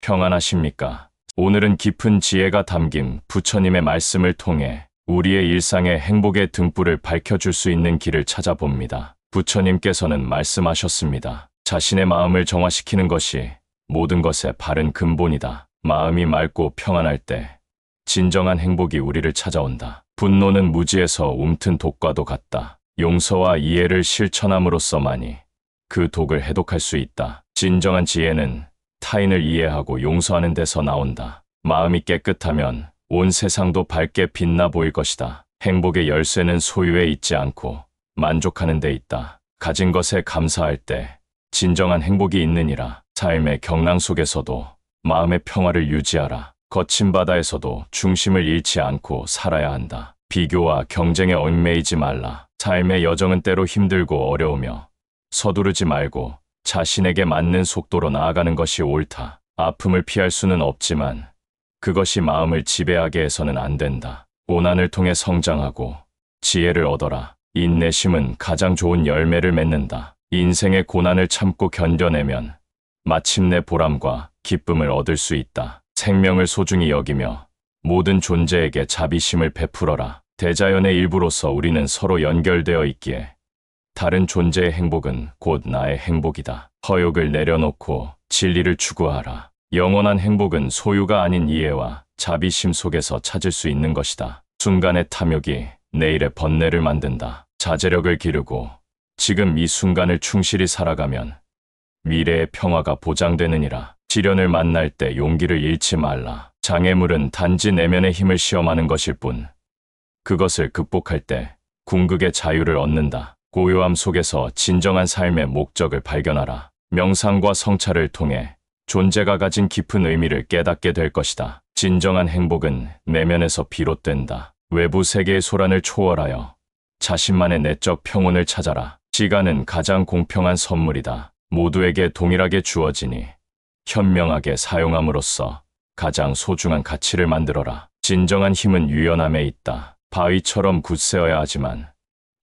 평안하십니까? 오늘은 깊은 지혜가 담긴 부처님의 말씀을 통해 우리의 일상의 행복의 등불을 밝혀줄 수 있는 길을 찾아봅니다. 부처님께서는 말씀하셨습니다. 자신의 마음을 정화시키는 것이 모든 것의 바른 근본이다. 마음이 맑고 평안할 때 진정한 행복이 우리를 찾아온다. 분노는 무지에서 움튼 독과도 같다. 용서와 이해를 실천함으로써만이 그 독을 해독할 수 있다. 진정한 지혜는 타인을 이해하고 용서하는 데서 나온다. 마음이 깨끗하면 온 세상도 밝게 빛나 보일 것이다. 행복의 열쇠는 소유에 있지 않고 만족하는 데 있다. 가진 것에 감사할 때 진정한 행복이 있느니라. 삶의 경랑 속에서도 마음의 평화를 유지하라. 거친 바다에서도 중심을 잃지 않고 살아야 한다. 비교와 경쟁에 얽매이지 말라. 삶의 여정은 때로 힘들고 어려우며 서두르지 말고 자신에게 맞는 속도로 나아가는 것이 옳다. 아픔을 피할 수는 없지만 그것이 마음을 지배하게 해서는 안 된다. 고난을 통해 성장하고 지혜를 얻어라. 인내심은 가장 좋은 열매를 맺는다. 인생의 고난을 참고 견뎌내면 마침내 보람과 기쁨을 얻을 수 있다. 생명을 소중히 여기며 모든 존재에게 자비심을 베풀어라. 대자연의 일부로서 우리는 서로 연결되어 있기에 다른 존재의 행복은 곧 나의 행복이다. 허욕을 내려놓고 진리를 추구하라. 영원한 행복은 소유가 아닌 이해와 자비심 속에서 찾을 수 있는 것이다. 순간의 탐욕이 내일의 번뇌를 만든다. 자제력을 기르고 지금 이 순간을 충실히 살아가면 미래의 평화가 보장되느니라. 시련을 만날 때 용기를 잃지 말라. 장애물은 단지 내면의 힘을 시험하는 것일 뿐 그것을 극복할 때 궁극의 자유를 얻는다. 고요함 속에서 진정한 삶의 목적을 발견하라. 명상과 성찰을 통해 존재가 가진 깊은 의미를 깨닫게 될 것이다. 진정한 행복은 내면에서 비롯된다. 외부 세계의 소란을 초월하여 자신만의 내적 평온을 찾아라. 시간은 가장 공평한 선물이다. 모두에게 동일하게 주어지니 현명하게 사용함으로써 가장 소중한 가치를 만들어라. 진정한 힘은 유연함에 있다. 바위처럼 굳세어야 하지만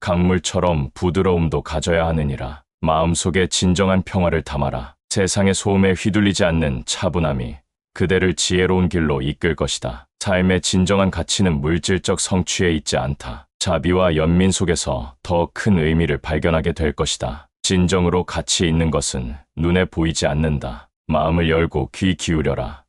강물처럼 부드러움도 가져야 하느니라. 마음속에 진정한 평화를 담아라. 세상의 소음에 휘둘리지 않는 차분함이 그대를 지혜로운 길로 이끌 것이다. 삶의 진정한 가치는 물질적 성취에 있지 않다. 자비와 연민 속에서 더 큰 의미를 발견하게 될 것이다. 진정으로 가치 있는 것은 눈에 보이지 않는다. 마음을 열고 귀 기울여라.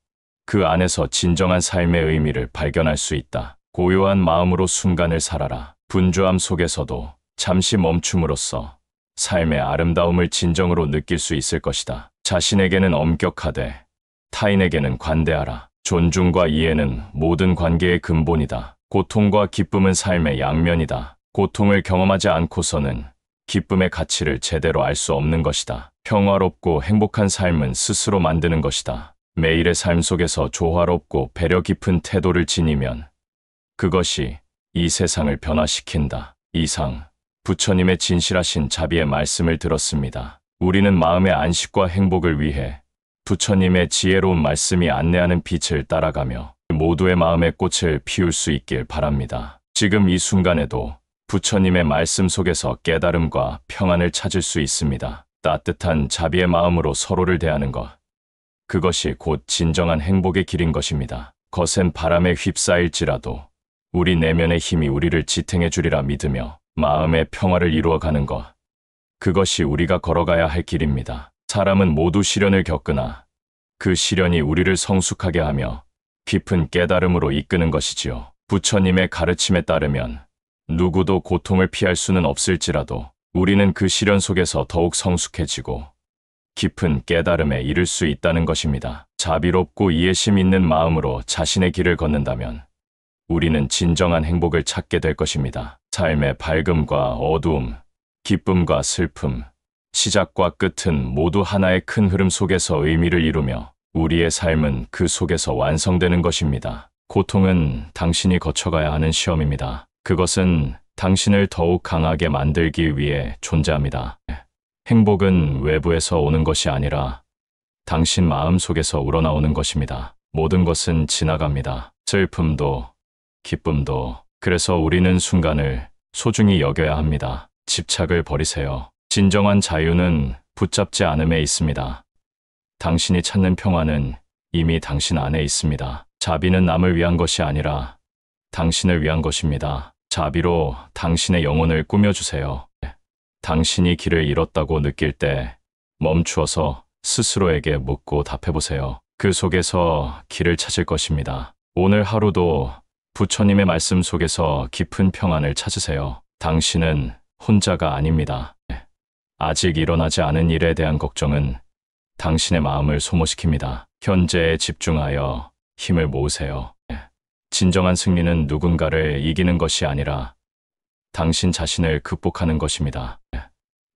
그 안에서 진정한 삶의 의미를 발견할 수 있다. 고요한 마음으로 순간을 살아라. 분주함 속에서도 잠시 멈춤으로써 삶의 아름다움을 진정으로 느낄 수 있을 것이다. 자신에게는 엄격하되 타인에게는 관대하라. 존중과 이해는 모든 관계의 근본이다. 고통과 기쁨은 삶의 양면이다. 고통을 경험하지 않고서는 기쁨의 가치를 제대로 알 수 없는 것이다. 평화롭고 행복한 삶은 스스로 만드는 것이다. 매일의 삶 속에서 조화롭고 배려 깊은 태도를 지니면 그것이 이 세상을 변화시킨다. 이상 부처님의 진실하신 자비의 말씀을 들었습니다. 우리는 마음의 안식과 행복을 위해 부처님의 지혜로운 말씀이 안내하는 빛을 따라가며 모두의 마음의 꽃을 피울 수 있길 바랍니다. 지금 이 순간에도 부처님의 말씀 속에서 깨달음과 평안을 찾을 수 있습니다. 따뜻한 자비의 마음으로 서로를 대하는 것. 그것이 곧 진정한 행복의 길인 것입니다. 거센 바람에 휩싸일지라도 우리 내면의 힘이 우리를 지탱해 주리라 믿으며 마음의 평화를 이루어가는 것. 그것이 우리가 걸어가야 할 길입니다. 사람은 모두 시련을 겪으나 그 시련이 우리를 성숙하게 하며 깊은 깨달음으로 이끄는 것이지요. 부처님의 가르침에 따르면 누구도 고통을 피할 수는 없을지라도 우리는 그 시련 속에서 더욱 성숙해지고 깊은 깨달음에 이를 수 있다는 것입니다. 자비롭고 이해심 있는 마음으로 자신의 길을 걷는다면 우리는 진정한 행복을 찾게 될 것입니다. 삶의 밝음과 어두움, 기쁨과 슬픔, 시작과 끝은 모두 하나의 큰 흐름 속에서 의미를 이루며 우리의 삶은 그 속에서 완성되는 것입니다. 고통은 당신이 거쳐가야 하는 시험입니다. 그것은 당신을 더욱 강하게 만들기 위해 존재합니다. 행복은 외부에서 오는 것이 아니라 당신 마음 속에서 우러나오는 것입니다. 모든 것은 지나갑니다. 슬픔도 기쁨도. 그래서 우리는 순간을 소중히 여겨야 합니다. 집착을 버리세요. 진정한 자유는 붙잡지 않음에 있습니다. 당신이 찾는 평화는 이미 당신 안에 있습니다. 자비는 남을 위한 것이 아니라 당신을 위한 것입니다. 자비로 당신의 영혼을 꾸며주세요. 당신이 길을 잃었다고 느낄 때 멈추어서 스스로에게 묻고 답해보세요. 그 속에서 길을 찾을 것입니다. 오늘 하루도 부처님의 말씀 속에서 깊은 평안을 찾으세요. 당신은 혼자가 아닙니다. 아직 일어나지 않은 일에 대한 걱정은 당신의 마음을 소모시킵니다. 현재에 집중하여 힘을 모으세요. 진정한 승리는 누군가를 이기는 것이 아니라 당신 자신을 극복하는 것입니다.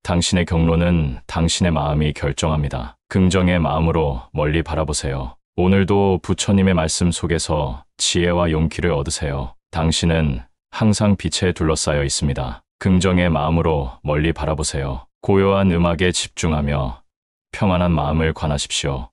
당신의 경로는 당신의 마음이 결정합니다. 긍정의 마음으로 멀리 바라보세요. 오늘도 부처님의 말씀 속에서 지혜와 용기를 얻으세요. 당신은 항상 빛에 둘러싸여 있습니다. 긍정의 마음으로 멀리 바라보세요. 고요한 음악에 집중하며 평안한 마음을 관하십시오.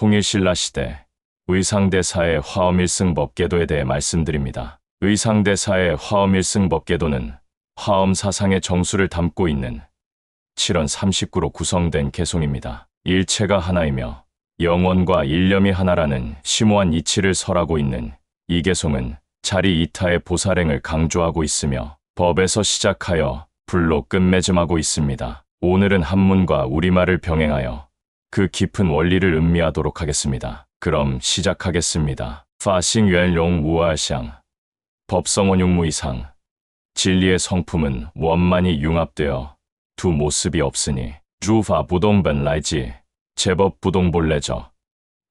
통일신라 시대 의상대사의 화엄일승 법계도에 대해 말씀드립니다. 의상대사의 화엄일승 법계도는 화엄 사상의 정수를 담고 있는 7원 39로 구성된 개송입니다. 일체가 하나이며 영원과 일념이 하나라는 심오한 이치를 설하고 있는 이 개송은 자리 이타의 보살행을 강조하고 있으며 법에서 시작하여 불로 끝맺음하고 있습니다. 오늘은 한문과 우리말을 병행하여 그 깊은 원리를 음미하도록 하겠습니다. 그럼 시작하겠습니다. 파싱圆融 우아샹 법성원육무이상 진리의 성품은 원만히 융합되어 두 모습이 없으니 주파 부동本来지 제법 부동본래죠.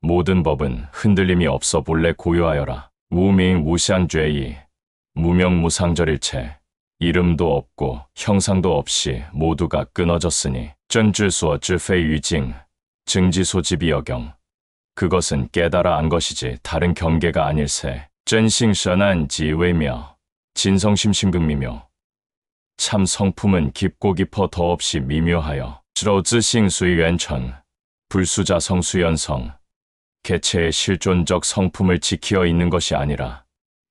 모든 법은 흔들림이 없어 본래 고유하여라. 무名무상죄이 무명무상절일체 이름도 없고 형상도 없이 모두가 끊어졌으니真知所 知非于境 증지소지비여경 그것은 깨달아 안 것이지 다른 경계가 아닐세.真性神안지微妙 진성심심극미묘 참 성품은 깊고 깊어 더없이 미묘하여 知지性随缘成 불수자 성수연성 개체의 실존적 성품을 지키어 있는 것이 아니라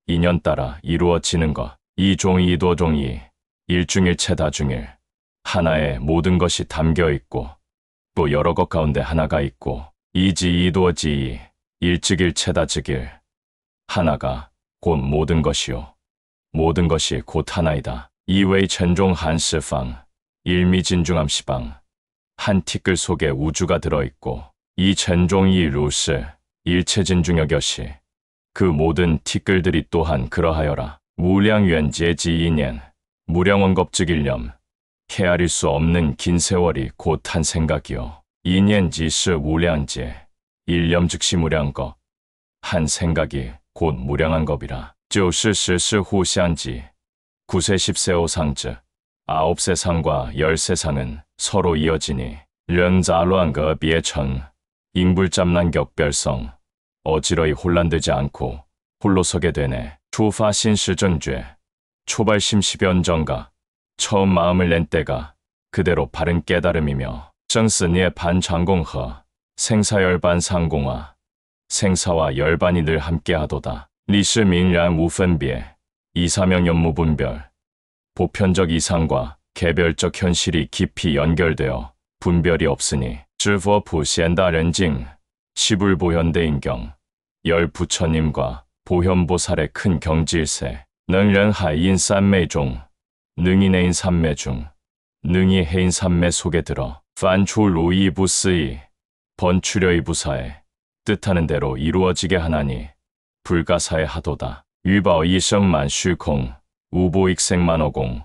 인연 따라 이루어지는 것. 이종이 도종이 일중일체 다중일 하나에 모든 것이 담겨 있고 또 여러 것 가운데 하나가 있고 이지이도지 일즉일체다즉일 하나가 곧 모든 것이요 모든 것이 곧 하나이다. 이외의 전종 한시방 일미진중함시방 한 티끌 속에 우주가 들어있고 이 전종이 루스 일체진중여것이 그 모든 티끌들이 또한 그러하여라. 무량연제지이년 무량원겁즉일념 헤아릴 수 없는 긴 세월이 곧 한 생각이요. 이년지스 무량제 일념 즉시 무량겁 한 생각이 곧 무량한 겁이라. 9시10시 후상지 9세 10세 오상즉 9세 상과 10세 상은 서로 이어지니 련자로한거 비해천 잉불잡난 격별성 어지러이 혼란되지 않고 홀로 서게 되네. 초파신시전죄 초발심시변정가 처음 마음을 낸 때가 그대로 바른 깨달음이며 정스니의 반장공허 생사열반 상공화 생사와 열반이 늘 함께하도다. 리시민란 우分别이사명 연무분별 보편적 이상과 개별적 현실이 깊이 연결되어 분별이 없으니知佛普贤大人境시불보현대인경 열 부처님과 보현보살의 큰 경질세 능仁海인 삼매종 능인해인 삼매 중 능이 해인 삼매 속에 들어 판초로이 부스이 번추려이 부사에 뜻하는 대로 이루어지게 하나니 불가사의 하도다. 위바오 이성만虚空 우보익생만 어공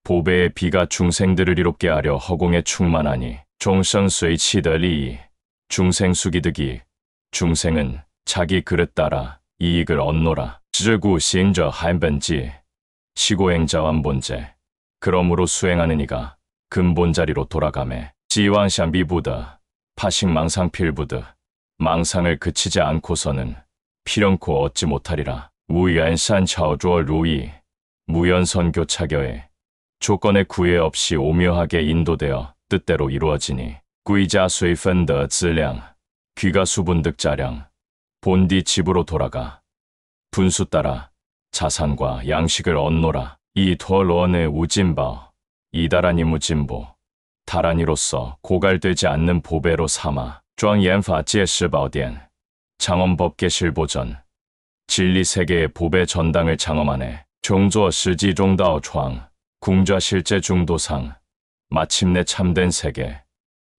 보배의 비가 중생들을 이롭게 하려 허공에 충만하니 종성수의 치더리이 중생수기득이 중생은 자기 그릇 따라 이익을 얻노라. 지구 시행저 한번지 시고행자완 본제 그러므로 수행하는 이가 근본자리로 돌아가매 지왕샹 비부드 파식망상필부드 망상을 그치지 않고서는 필연코 얻지 못하리라. 무연산 차오주어 루이 무연선교차교에 조건의 구애 없이 오묘하게 인도되어 뜻대로 이루어지니 구이자 수이펀더 질량 귀가 수분득자량. 본디 집으로 돌아가. 분수 따라 자산과 양식을 얻노라. 이 덜원의 우진바. 이다라니 무진보. 다란이로서 고갈되지 않는 보배로 삼아. 庄严法界释宝典. 장엄법계실보전. 진리 세계의 보배 전당을 장엄하네. 종조 시지 종다오 床. 궁좌 실제 중도상. 마침내 참된 세계.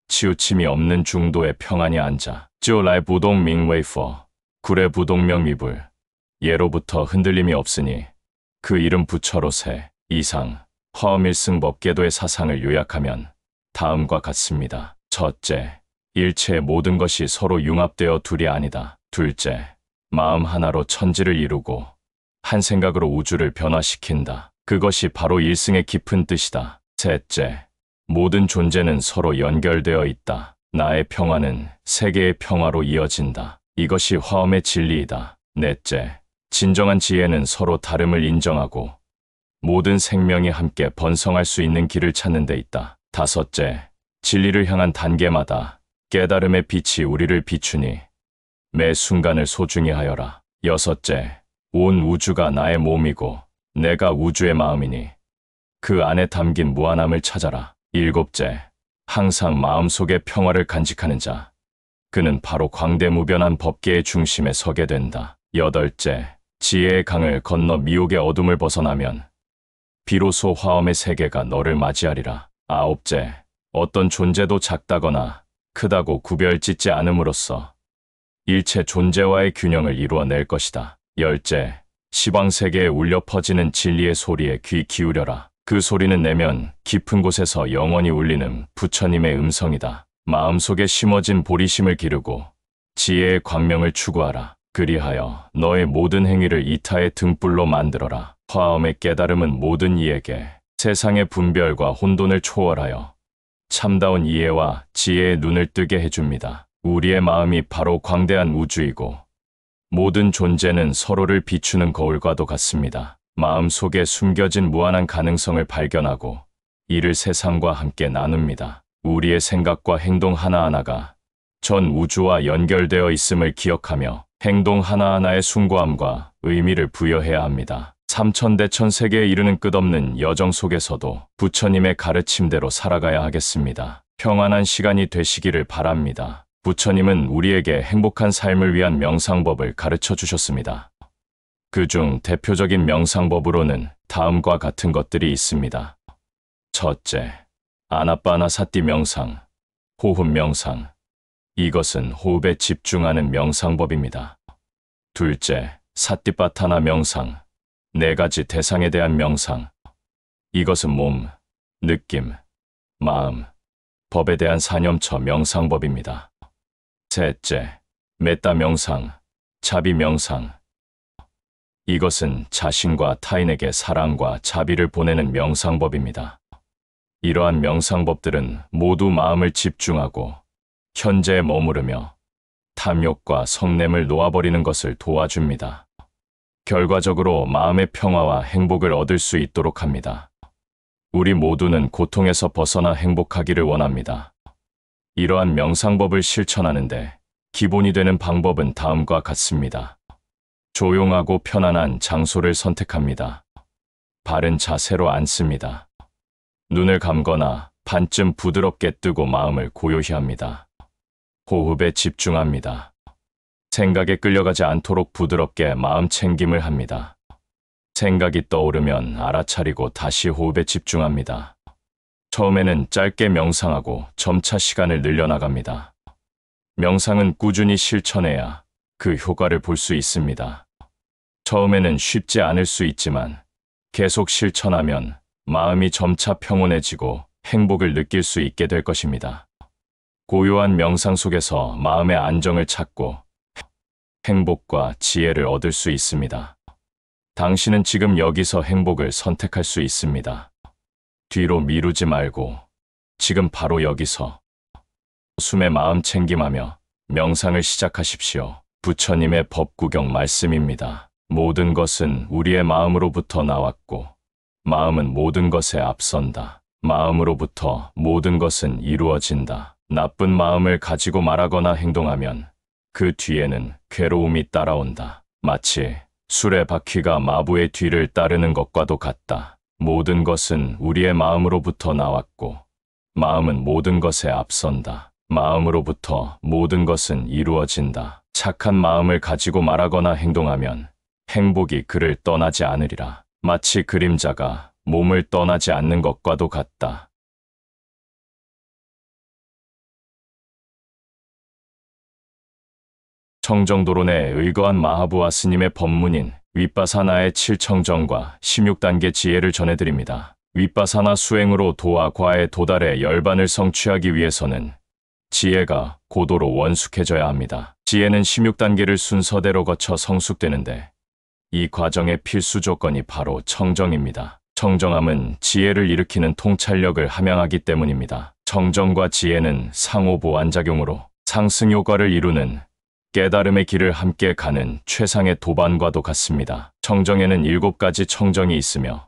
치우침이 없는 중도의 평안이 앉아. 就来 부동밍웨이퍼. 구례 부동명위불. 예로부터 흔들림이 없으니 그 이름 부처로 세. 이상 화엄일승법계도의 사상을 요약하면 다음과 같습니다. 첫째, 일체의 모든 것이 서로 융합되어 둘이 아니다. 둘째, 마음 하나로 천지를 이루고 한 생각으로 우주를 변화시킨다. 그것이 바로 일승의 깊은 뜻이다. 셋째, 모든 존재는 서로 연결되어 있다. 나의 평화는 세계의 평화로 이어진다. 이것이 화엄의 진리이다. 넷째, 진정한 지혜는 서로 다름을 인정하고 모든 생명이 함께 번성할 수 있는 길을 찾는 데 있다. 다섯째, 진리를 향한 단계마다 깨달음의 빛이 우리를 비추니 매 순간을 소중히 하여라. 여섯째, 온 우주가 나의 몸이고 내가 우주의 마음이니 그 안에 담긴 무한함을 찾아라. 일곱째, 항상 마음속의 평화를 간직하는 자, 그는 바로 광대무변한 법계의 중심에 서게 된다. 여덟째, 지혜의 강을 건너 미혹의 어둠을 벗어나면 비로소 화엄의 세계가 너를 맞이하리라. 아홉째, 어떤 존재도 작다거나 크다고 구별짓지 않음으로써 일체 존재와의 균형을 이루어낼 것이다. 열째, 시방세계에 울려 퍼지는 진리의 소리에 귀 기울여라. 그 소리는 내면 깊은 곳에서 영원히 울리는 부처님의 음성이다. 마음속에 심어진 보리심을 기르고 지혜의 광명을 추구하라. 그리하여 너의 모든 행위를 이타의 등불로 만들어라. 화엄의 깨달음은 모든 이에게 세상의 분별과 혼돈을 초월하여 참다운 이해와 지혜의 눈을 뜨게 해줍니다. 우리의 마음이 바로 광대한 우주이고 모든 존재는 서로를 비추는 거울과도 같습니다. 마음속에 숨겨진 무한한 가능성을 발견하고 이를 세상과 함께 나눕니다. 우리의 생각과 행동 하나하나가 전 우주와 연결되어 있음을 기억하며 행동 하나하나의 숭고함과 의미를 부여해야 합니다. 삼천대천 세계에 이르는 끝없는 여정 속에서도 부처님의 가르침대로 살아가야 하겠습니다. 평안한 시간이 되시기를 바랍니다. 부처님은 우리에게 행복한 삶을 위한 명상법을 가르쳐 주셨습니다. 그중 대표적인 명상법으로는 다음과 같은 것들이 있습니다. 첫째, 아나빠나사티 명상, 호흡 명상. 이것은 호흡에 집중하는 명상법입니다. 둘째, 사티파타나 명상, 4가지 대상에 대한 명상. 이것은 몸, 느낌, 마음, 법에 대한 사념처 명상법입니다. 셋째, 메타 명상, 자비 명상. 이것은 자신과 타인에게 사랑과 자비를 보내는 명상법입니다. 이러한 명상법들은 모두 마음을 집중하고 현재에 머무르며 탐욕과 성냄을 놓아버리는 것을 도와줍니다. 결과적으로 마음의 평화와 행복을 얻을 수 있도록 합니다. 우리 모두는 고통에서 벗어나 행복하기를 원합니다. 이러한 명상법을 실천하는데 기본이 되는 방법은 다음과 같습니다. 조용하고 편안한 장소를 선택합니다. 바른 자세로 앉습니다. 눈을 감거나 반쯤 부드럽게 뜨고 마음을 고요히 합니다. 호흡에 집중합니다. 생각에 끌려가지 않도록 부드럽게 마음 챙김을 합니다. 생각이 떠오르면 알아차리고 다시 호흡에 집중합니다. 처음에는 짧게 명상하고 점차 시간을 늘려나갑니다. 명상은 꾸준히 실천해야 그 효과를 볼 수 있습니다. 처음에는 쉽지 않을 수 있지만 계속 실천하면 마음이 점차 평온해지고 행복을 느낄 수 있게 될 것입니다. 고요한 명상 속에서 마음의 안정을 찾고 행복과 지혜를 얻을 수 있습니다. 당신은 지금 여기서 행복을 선택할 수 있습니다. 뒤로 미루지 말고 지금 바로 여기서 숨에 마음 챙김하며 명상을 시작하십시오. 부처님의 법구경 말씀입니다. 모든 것은 우리의 마음으로부터 나왔고 마음은 모든 것에 앞선다. 마음으로부터 모든 것은 이루어진다. 나쁜 마음을 가지고 말하거나 행동하면 그 뒤에는 괴로움이 따라온다. 마치 수레 바퀴가 마부의 뒤를 따르는 것과도 같다. 모든 것은 우리의 마음으로부터 나왔고 마음은 모든 것에 앞선다. 마음으로부터 모든 것은 이루어진다. 착한 마음을 가지고 말하거나 행동하면 행복이 그를 떠나지 않으리라. 마치 그림자가 몸을 떠나지 않는 것과도 같다. 청정도론에 의거한 마하부와 스님의 법문인 윗바사나의 7청정과 16단계 지혜를 전해드립니다. 윗바사나 수행으로 도와 과에 도달해 열반을 성취하기 위해서는 지혜가 고도로 원숙해져야 합니다. 지혜는 16단계를 순서대로 거쳐 성숙되는데 이 과정의 필수 조건이 바로 청정입니다. 청정함은 지혜를 일으키는 통찰력을 함양하기 때문입니다. 청정과 지혜는 상호 보완작용으로 상승 효과를 이루는 깨달음의 길을 함께 가는 최상의 도반과도 같습니다. 청정에는 7가지 청정이 있으며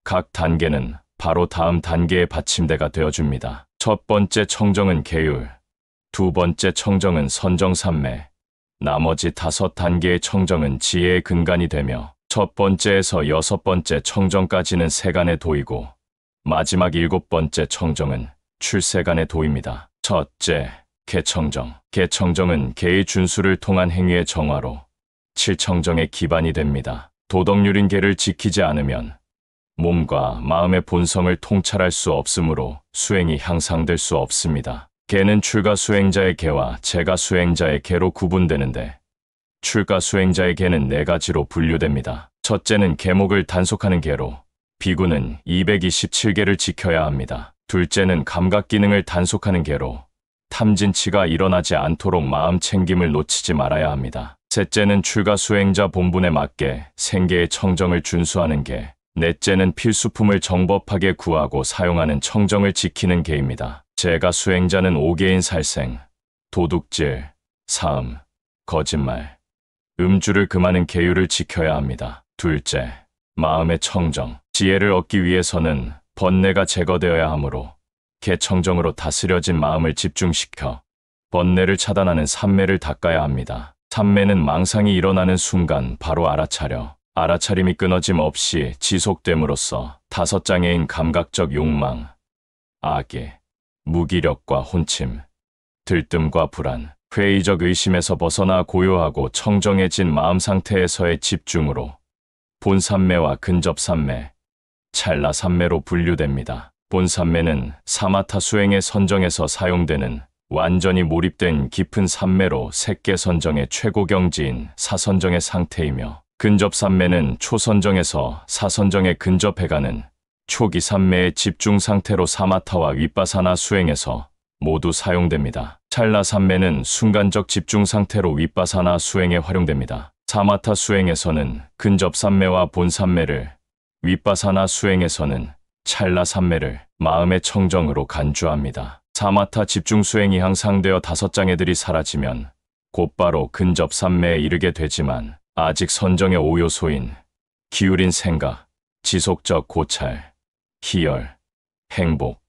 각 단계는 바로 다음 단계의 받침대가 되어줍니다. 첫 번째 청정은 계율, 두 번째 청정은 선정산매, 나머지 5단계의 청정은 지혜의 근간이 되며 첫 번째에서 6번째 청정까지는 세간의 도이고 마지막 7번째 청정은 출세간의 도입니다. 첫째, 개청정. 개청정은 개의 준수를 통한 행위의 정화로 7청정의 기반이 됩니다. 도덕률인 개를 지키지 않으면 몸과 마음의 본성을 통찰할 수 없으므로 수행이 향상될 수 없습니다. 개는 출가 수행자의 개와 재가 수행자의 개로 구분되는데 출가 수행자의 개는 4가지로 분류됩니다. 첫째는 개목을 단속하는 개로 비구는 227개를 지켜야 합니다. 둘째는 감각 기능을 단속하는 개로 탐진치가 일어나지 않도록 마음 챙김을 놓치지 말아야 합니다. 셋째는 출가 수행자 본분에 맞게 생계의 청정을 준수하는 개, 넷째는 필수품을 정법하게 구하고 사용하는 청정을 지키는 개입니다. 재가 수행자는 5개인 살생, 도둑질, 사음, 거짓말, 음주를 금하는 계율을 지켜야 합니다. 둘째, 마음의 청정. 지혜를 얻기 위해서는 번뇌가 제거되어야 하므로 개청정으로 다스려진 마음을 집중시켜 번뇌를 차단하는 삼매를 닦아야 합니다. 삼매는 망상이 일어나는 순간 바로 알아차림이 끊어짐 없이 지속됨으로써 5장애인 감각적 욕망, 악의, 무기력과 혼침, 들뜸과 불안, 회의적 의심에서 벗어나 고요하고 청정해진 마음 상태에서의 집중으로 본삼매와 근접삼매, 찰나삼매로 분류됩니다. 본삼매는 사마타 수행의 선정에서 사용되는 완전히 몰입된 깊은 삼매로 색계 선정의 최고 경지인 사선정의 상태이며 근접삼매는 초선정에서 사선정에 근접해가는 초기 삼매의 집중 상태로 사마타와 윗바사나 수행에서 모두 사용됩니다. 찰나 삼매는 순간적 집중 상태로 윗바사나 수행에 활용됩니다. 사마타 수행에서는 근접 삼매와 본 삼매를, 윗바사나 수행에서는 찰나 삼매를 마음의 청정으로 간주합니다. 사마타 집중 수행이 향상되어 5장애들이 사라지면 곧바로 근접 삼매에 이르게 되지만 아직 선정의 5요소인 기울인 생각, 지속적 고찰, 희열, 행복,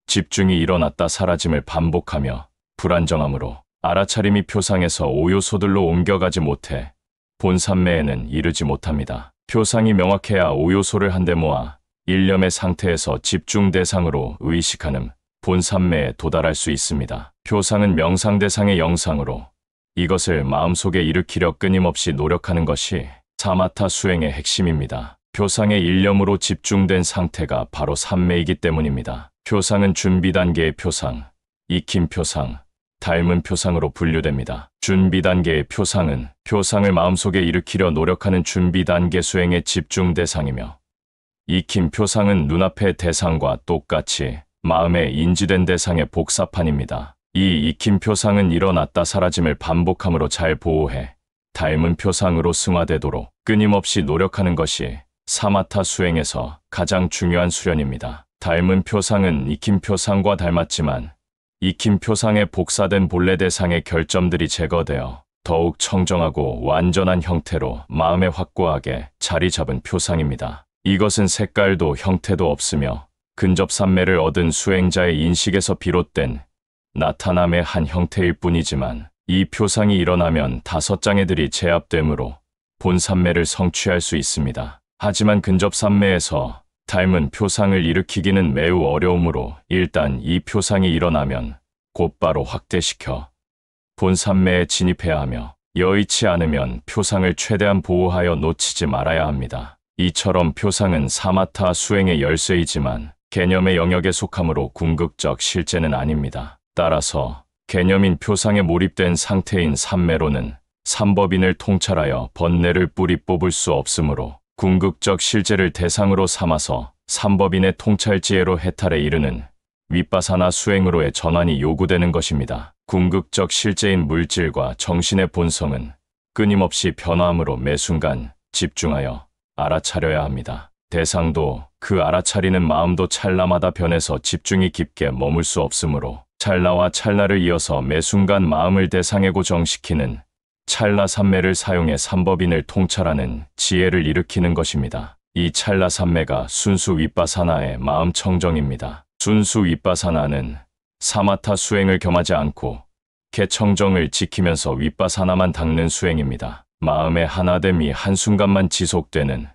집중이 일어났다 사라짐을 반복하며 불안정함으로 알아차림이 표상에서 5요소들로 옮겨가지 못해 본삼매에는 이르지 못합니다. 표상이 명확해야 5요소를 한데 모아 일념의 상태에서 집중 대상으로 의식하는 본삼매에 도달할 수 있습니다. 표상은 명상 대상의 영상으로 이것을 마음속에 일으키려 끊임없이 노력하는 것이 사마타 수행의 핵심입니다. 표상의 일념으로 집중된 상태가 바로 삼매이기 때문입니다. 표상은 준비 단계의 표상, 익힌 표상, 닮은 표상으로 분류됩니다. 준비 단계의 표상은 표상을 마음속에 일으키려 노력하는 준비 단계 수행의 집중 대상이며 익힌 표상은 눈앞의 대상과 똑같이 마음에 인지된 대상의 복사판입니다. 이 익힌 표상은 일어났다 사라짐을 반복함으로 잘 보호해 닮은 표상으로 승화되도록 끊임없이 노력하는 것이 사마타 수행에서 가장 중요한 수련입니다. 닮은 표상은 익힌 표상과 닮았지만 익힌 표상에 복사된 본래 대상의 결점들이 제거되어 더욱 청정하고 완전한 형태로 마음에 확고하게 자리 잡은 표상입니다. 이것은 색깔도 형태도 없으며 근접삼매를 얻은 수행자의 인식에서 비롯된 나타남의 한 형태일 뿐이지만 이 표상이 일어나면 5장애들이 제압되므로 본산매를 성취할 수 있습니다. 하지만 근접산매에서 닮은 표상을 일으키기는 매우 어려우므로 일단 이 표상이 일어나면 곧바로 확대시켜 본산매에 진입해야 하며 여의치 않으면 표상을 최대한 보호하여 놓치지 말아야 합니다. 이처럼 표상은 사마타 수행의 열쇠이지만 개념의 영역에 속하므로 궁극적 실제는 아닙니다. 따라서 개념인 표상에 몰입된 상태인 삼매로는 삼법인을 통찰하여 번뇌를 뿌리 뽑을 수 없으므로 궁극적 실제를 대상으로 삼아서 삼법인의 통찰지혜로 해탈에 이르는 윗바사나 수행으로의 전환이 요구되는 것입니다. 궁극적 실제인 물질과 정신의 본성은 끊임없이 변화함으로 매 순간 집중하여 알아차려야 합니다. 대상도 그 알아차리는 마음도 찰나마다 변해서 집중이 깊게 머물 수 없으므로 찰나와 찰나를 이어서 매 순간 마음을 대상에 고정시키는 찰나 삼매를 사용해 삼법인을 통찰하는 지혜를 일으키는 것입니다. 이 찰나 삼매가 순수 윗바사나의 마음 청정입니다. 순수 윗바사나는 사마타 수행을 겸하지 않고 개청정을 지키면서 윗바사나만 닦는 수행입니다. 마음의 하나됨이 한순간만 지속되는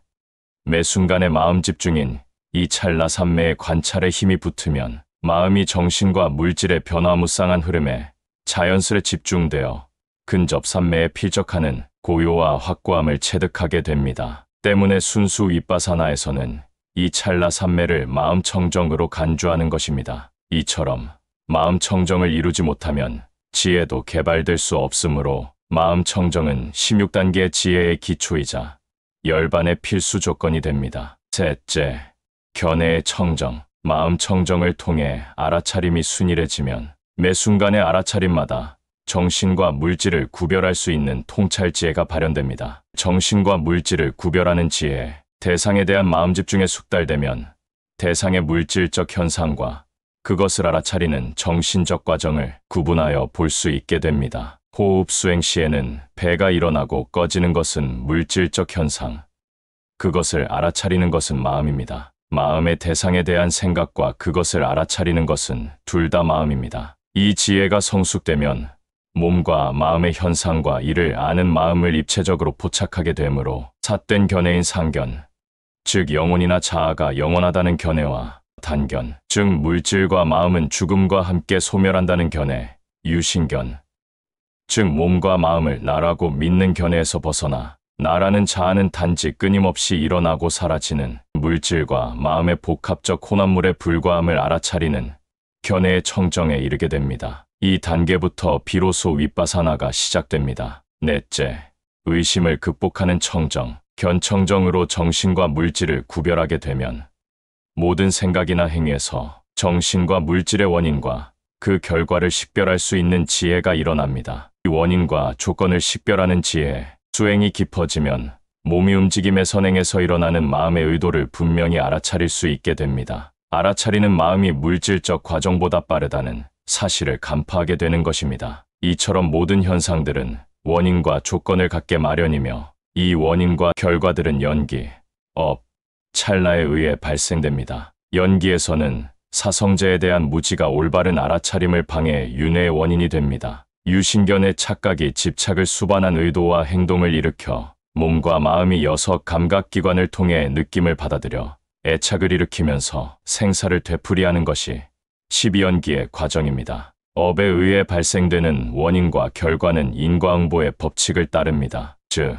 매 순간의 마음 집중인 이 찰나 삼매의 관찰에 힘이 붙으면 마음이 정신과 물질의 변화무쌍한 흐름에 자연스레 집중되어 근접 삼매에 필적하는 고요와 확고함을 체득하게 됩니다. 때문에 순수 윗바사나에서는 이 찰나 삼매를 마음 청정으로 간주하는 것입니다. 이처럼 마음 청정을 이루지 못하면 지혜도 개발될 수 없으므로 마음 청정은 16단계의 지혜의 기초이자 열반의 필수 조건이 됩니다. 셋째, 견해의 청정. 마음 청정을 통해 알아차림이 순일해지면 매 순간의 알아차림마다 정신과 물질을 구별할 수 있는 통찰지혜가 발현됩니다. 정신과 물질을 구별하는 지혜, 대상에 대한 마음 집중에 숙달되면 대상의 물질적 현상과 그것을 알아차리는 정신적 과정을 구분하여 볼 수 있게 됩니다. 호흡 수행 시에는 배가 일어나고 꺼지는 것은 물질적 현상, 그것을 알아차리는 것은 마음입니다. 마음의 대상에 대한 생각과 그것을 알아차리는 것은 둘 다 마음입니다. 이 지혜가 성숙되면 몸과 마음의 현상과 이를 아는 마음을 입체적으로 포착하게 되므로 삿된 견해인 상견, 즉 영혼이나 자아가 영원하다는 견해와 단견, 즉 물질과 마음은 죽음과 함께 소멸한다는 견해, 유신견, 즉 몸과 마음을 나라고 믿는 견해에서 벗어나 나라는 자아는 단지 끊임없이 일어나고 사라지는 물질과 마음의 복합적 혼합물에 불과함을 알아차리는 견해의 청정에 이르게 됩니다. 이 단계부터 비로소 윗바사나가 시작됩니다. 넷째, 의심을 극복하는 청정. 견청정으로 정신과 물질을 구별하게 되면 모든 생각이나 행위에서 정신과 물질의 원인과 그 결과를 식별할 수 있는 지혜가 일어납니다. 이 원인과 조건을 식별하는 지혜, 수행이 깊어지면 몸이 움직임의 선행에서 일어나는 마음의 의도를 분명히 알아차릴 수 있게 됩니다. 알아차리는 마음이 물질적 과정보다 빠르다는 사실을 간파하게 되는 것입니다. 이처럼 모든 현상들은 원인과 조건을 갖게 마련이며 이 원인과 결과들은 연기, 업, 찰나에 의해 발생됩니다. 연기에서는 사성제에 대한 무지가 올바른 알아차림을 방해 윤회의 원인이 됩니다. 유신견의 착각이 집착을 수반한 의도와 행동을 일으켜 몸과 마음이 6 감각기관을 통해 느낌을 받아들여 애착을 일으키면서 생사를 되풀이하는 것이 12연기의 과정입니다. 업에 의해 발생되는 원인과 결과는 인과응보의 법칙을 따릅니다. 즉,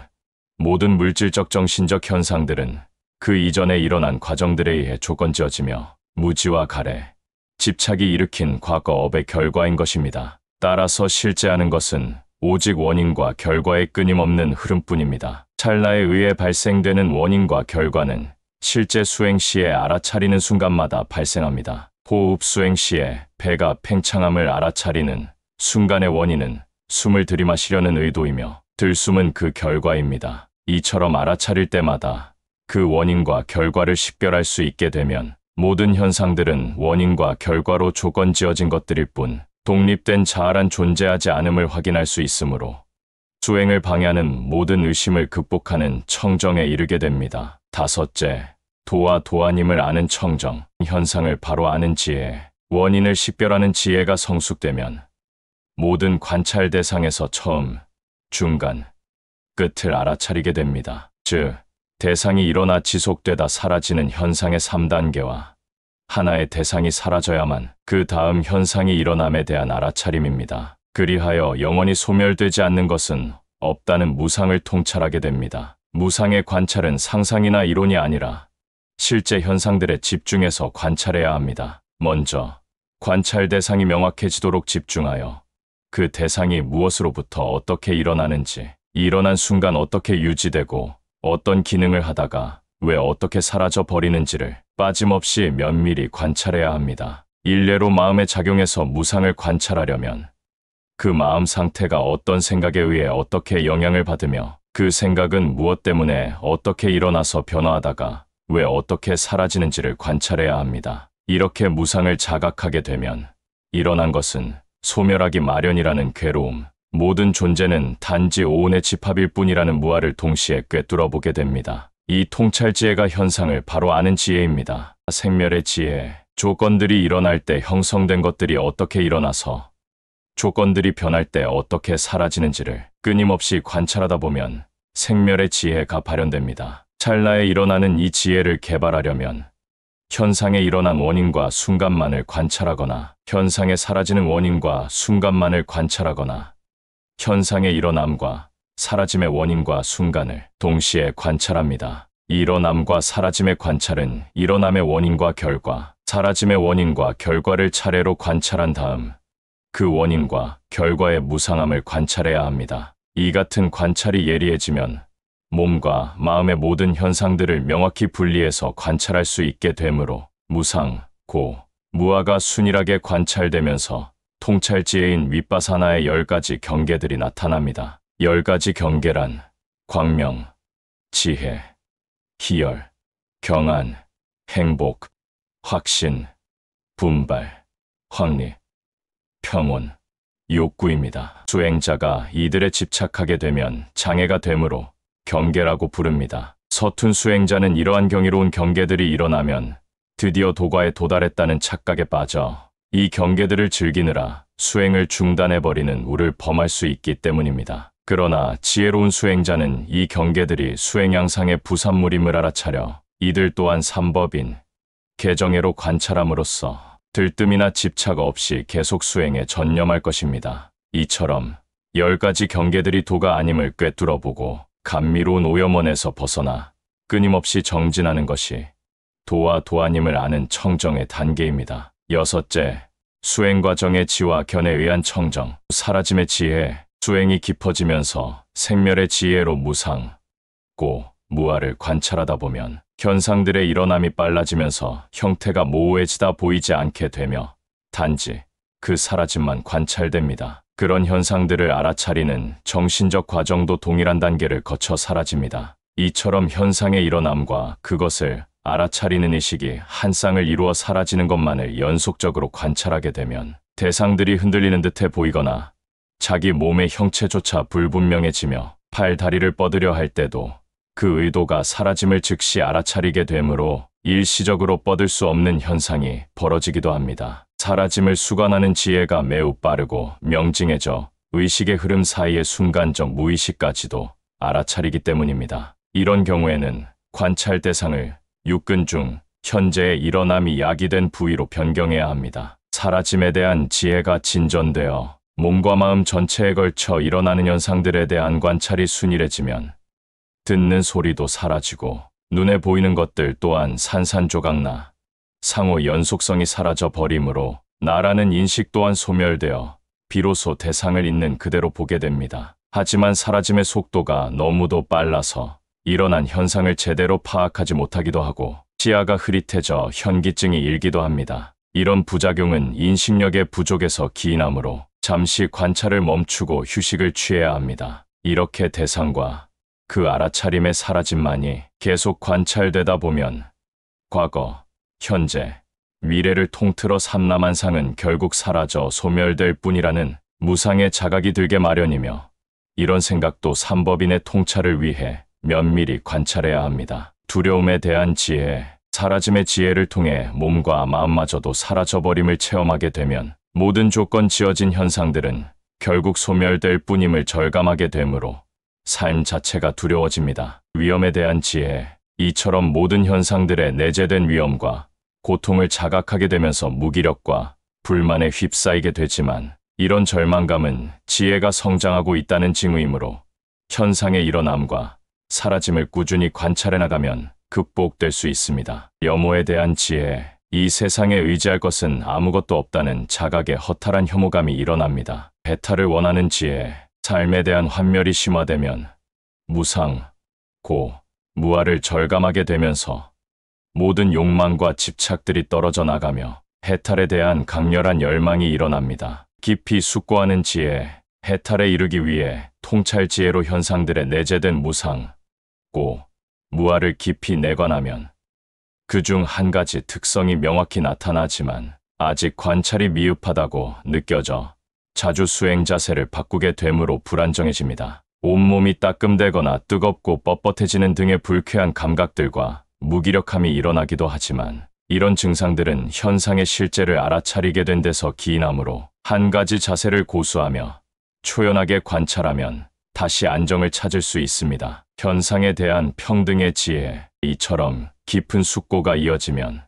모든 물질적 정신적 현상들은 그 이전에 일어난 과정들에 의해 조건지어지며 무지와 가래, 집착이 일으킨 과거 업의 결과인 것입니다. 따라서 실제하는 것은 오직 원인과 결과의 끊임없는 흐름뿐입니다. 찰나에 의해 발생되는 원인과 결과는 실제 수행 시에 알아차리는 순간마다 발생합니다. 호흡 수행 시에 배가 팽창함을 알아차리는 순간의 원인은 숨을 들이마시려는 의도이며 들숨은 그 결과입니다. 이처럼 알아차릴 때마다 그 원인과 결과를 식별할 수 있게 되면 모든 현상들은 원인과 결과로 조건지어진 것들일 뿐 독립된 자아란 존재하지 않음을 확인할 수 있으므로 수행을 방해하는 모든 의심을 극복하는 청정에 이르게 됩니다. 다섯째, 도와 도아님을 아는 청정. 현상을 바로 아는 지혜. 원인을 식별하는 지혜가 성숙되면 모든 관찰 대상에서 처음, 중간, 끝을 알아차리게 됩니다. 즉, 대상이 일어나 지속되다 사라지는 현상의 3단계와 하나의 대상이 사라져야만 그 다음 현상이 일어남에 대한 알아차림입니다. 그리하여 영원히 소멸되지 않는 것은 없다는 무상을 통찰하게 됩니다. 무상의 관찰은 상상이나 이론이 아니라 실제 현상들에 집중해서 관찰해야 합니다. 먼저 관찰 대상이 명확해지도록 집중하여 그 대상이 무엇으로부터 어떻게 일어나는지, 일어난 순간 어떻게 유지되고 어떤 기능을 하다가 왜 어떻게 사라져 버리는지를 빠짐없이 면밀히 관찰해야 합니다. 일례로 마음의 작용에서 무상을 관찰하려면 그 마음 상태가 어떤 생각에 의해 어떻게 영향을 받으며 그 생각은 무엇 때문에 어떻게 일어나서 변화하다가 왜 어떻게 사라지는지를 관찰해야 합니다. 이렇게 무상을 자각하게 되면 일어난 것은 소멸하기 마련이라는 괴로움, 모든 존재는 단지 오온의 집합일 뿐이라는 무아를 동시에 꿰뚫어 보게 됩니다. 이 통찰 지혜가 현상을 바로 아는 지혜입니다. 생멸의 지혜, 조건들이 일어날 때 형성된 것들이 어떻게 일어나서 조건들이 변할 때 어떻게 사라지는지를 끊임없이 관찰하다 보면 생멸의 지혜가 발현됩니다. 찰나에 일어나는 이 지혜를 개발하려면 현상에 일어난 원인과 순간만을 관찰하거나 현상에 사라지는 원인과 순간만을 관찰하거나 현상의 일어남과 사라짐의 원인과 순간을 동시에 관찰합니다. 일어남과 사라짐의 관찰은 일어남의 원인과 결과, 사라짐의 원인과 결과를 차례로 관찰한 다음 그 원인과 결과의 무상함을 관찰해야 합니다. 이 같은 관찰이 예리해지면 몸과 마음의 모든 현상들을 명확히 분리해서 관찰할 수 있게 되므로 무상, 고, 무아가 순일하게 관찰되면서 통찰지혜인 윗바사나의 10가지 경계들이 나타납니다. 10가지 경계란 광명, 지혜, 희열, 경안, 행복, 확신, 분발, 확립, 평온, 욕구입니다. 수행자가 이들에 집착하게 되면 장애가 되므로 경계라고 부릅니다. 서툰 수행자는 이러한 경이로운 경계들이 일어나면 드디어 도가에 도달했다는 착각에 빠져 이 경계들을 즐기느라 수행을 중단해버리는 우를 범할 수 있기 때문입니다. 그러나 지혜로운 수행자는 이 경계들이 수행 양상의 부산물임을 알아차려 이들 또한 삼법인 개정애로 관찰함으로써 들뜸이나 집착 없이 계속 수행에 전념할 것입니다. 이처럼 10가지 경계들이 도가 아님을 꿰뚫어보고 감미로운 오염원에서 벗어나 끊임없이 정진하는 것이 도와 도아님을 아는 청정의 단계입니다. 여섯째, 수행 과정의 지와 견에 의한 청정, 사라짐의 지혜, 수행이 깊어지면서 생멸의 지혜로 무상, 고, 무아를 관찰하다 보면 현상들의 일어남이 빨라지면서 형태가 모호해지다 보이지 않게 되며 단지 그 사라짐만 관찰됩니다. 그런 현상들을 알아차리는 정신적 과정도 동일한 단계를 거쳐 사라집니다. 이처럼 현상의 일어남과 그것을 알아차리는 의식이 한 쌍을 이루어 사라지는 것만을 연속적으로 관찰하게 되면 대상들이 흔들리는 듯해 보이거나 자기 몸의 형체조차 불분명해지며 팔, 다리를 뻗으려 할 때도 그 의도가 사라짐을 즉시 알아차리게 되므로 일시적으로 뻗을 수 없는 현상이 벌어지기도 합니다. 사라짐을 수관하는 지혜가 매우 빠르고 명징해져 의식의 흐름 사이의 순간적 무의식까지도 알아차리기 때문입니다. 이런 경우에는 관찰 대상을 육근 중 현재의 일어남이 야기된 부위로 변경해야 합니다. 사라짐에 대한 지혜가 진전되어 몸과 마음 전체에 걸쳐 일어나는 현상들에 대한 관찰이 순일해지면 듣는 소리도 사라지고 눈에 보이는 것들 또한 산산조각나 상호 연속성이 사라져 버리므로 나라는 인식 또한 소멸되어 비로소 대상을 있는 그대로 보게 됩니다. 하지만 사라짐의 속도가 너무도 빨라서 일어난 현상을 제대로 파악하지 못하기도 하고 시야가 흐릿해져 현기증이 일기도 합니다. 이런 부작용은 인식력의 부족에서 기인하므로 잠시 관찰을 멈추고 휴식을 취해야 합니다. 이렇게 대상과 그 알아차림의 사라짐만이 계속 관찰되다 보면 과거, 현재, 미래를 통틀어 삼라만상은 결국 사라져 소멸될 뿐이라는 무상의 자각이 들게 마련이며 이런 생각도 삼법인의 통찰을 위해 면밀히 관찰해야 합니다. 두려움에 대한 지혜, 사라짐의 지혜를 통해 몸과 마음마저도 사라져버림을 체험하게 되면 모든 조건 지어진 현상들은 결국 소멸될 뿐임을 절감하게 되므로 삶 자체가 두려워집니다. 위험에 대한 지혜, 이처럼 모든 현상들의 내재된 위험과 고통을 자각하게 되면서 무기력과 불만에 휩싸이게 되지만 이런 절망감은 지혜가 성장하고 있다는 징후이므로 현상의 일어남과 사라짐을 꾸준히 관찰해 나가면 극복될 수 있습니다. 염호에 대한 지혜, 이 세상에 의지할 것은 아무것도 없다는 자각의 허탈한 혐오감이 일어납니다. 배탈을 원하는 지혜, 삶에 대한 환멸이 심화되면 무상, 고, 무아를 절감하게 되면서 모든 욕망과 집착들이 떨어져 나가며 해탈에 대한 강렬한 열망이 일어납니다. 깊이 숙고하는 지혜, 해탈에 이르기 위해 통찰 지혜로 현상들의 내재된 무상, 고, 무아를 깊이 내관하면 그중 한 가지 특성이 명확히 나타나지만 아직 관찰이 미흡하다고 느껴져 자주 수행 자세를 바꾸게 되므로 불안정해집니다. 온몸이 따끔대거나 뜨겁고 뻣뻣해지는 등의 불쾌한 감각들과 무기력함이 일어나기도 하지만 이런 증상들은 현상의 실제를 알아차리게 된 데서 기인하므로 한 가지 자세를 고수하며 초연하게 관찰하면 다시 안정을 찾을 수 있습니다. 현상에 대한 평등의 지혜, 이처럼 깊은 숙고가 이어지면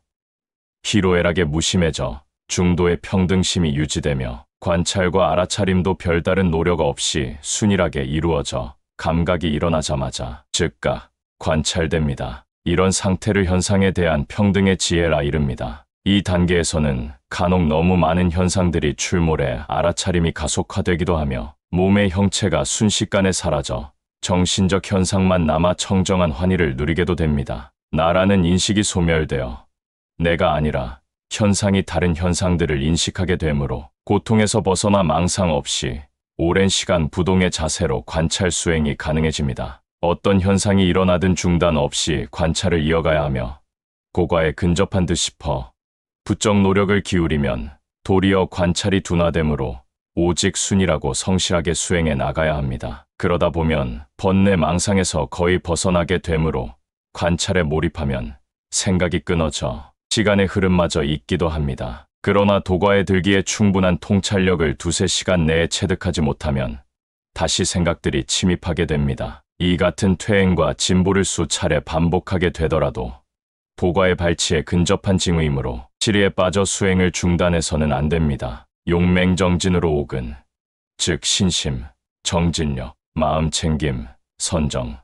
희로애락에 무심해져 중도의 평등심이 유지되며 관찰과 알아차림도 별다른 노력 없이 순일하게 이루어져 감각이 일어나자마자 즉각 관찰됩니다. 이런 상태를 현상에 대한 평등의 지혜라 이릅니다. 이 단계에서는 간혹 너무 많은 현상들이 출몰해 알아차림이 가속화되기도 하며 몸의 형체가 순식간에 사라져 정신적 현상만 남아 청정한 환희를 누리게도 됩니다. 나라는 인식이 소멸되어 내가 아니라 현상이 다른 현상들을 인식하게 되므로 고통에서 벗어나 망상 없이 오랜 시간 부동의 자세로 관찰 수행이 가능해집니다. 어떤 현상이 일어나든 중단 없이 관찰을 이어가야 하며 고과에 근접한 듯 싶어 부쩍 노력을 기울이면 도리어 관찰이 둔화되므로 오직 순이라고 성실하게 수행해 나가야 합니다. 그러다 보면 번뇌 망상에서 거의 벗어나게 되므로 관찰에 몰입하면 생각이 끊어져 시간의 흐름마저 잊기도 합니다. 그러나 도과에 들기에 충분한 통찰력을 두세 시간 내에 체득하지 못하면 다시 생각들이 침입하게 됩니다. 이 같은 퇴행과 진보를 수차례 반복하게 되더라도 도과의 발치에 근접한 징후이므로 치리에 빠져 수행을 중단해서는 안 됩니다. 용맹정진으로 옥은, 즉 신심, 정진력, 마음챙김, 선정,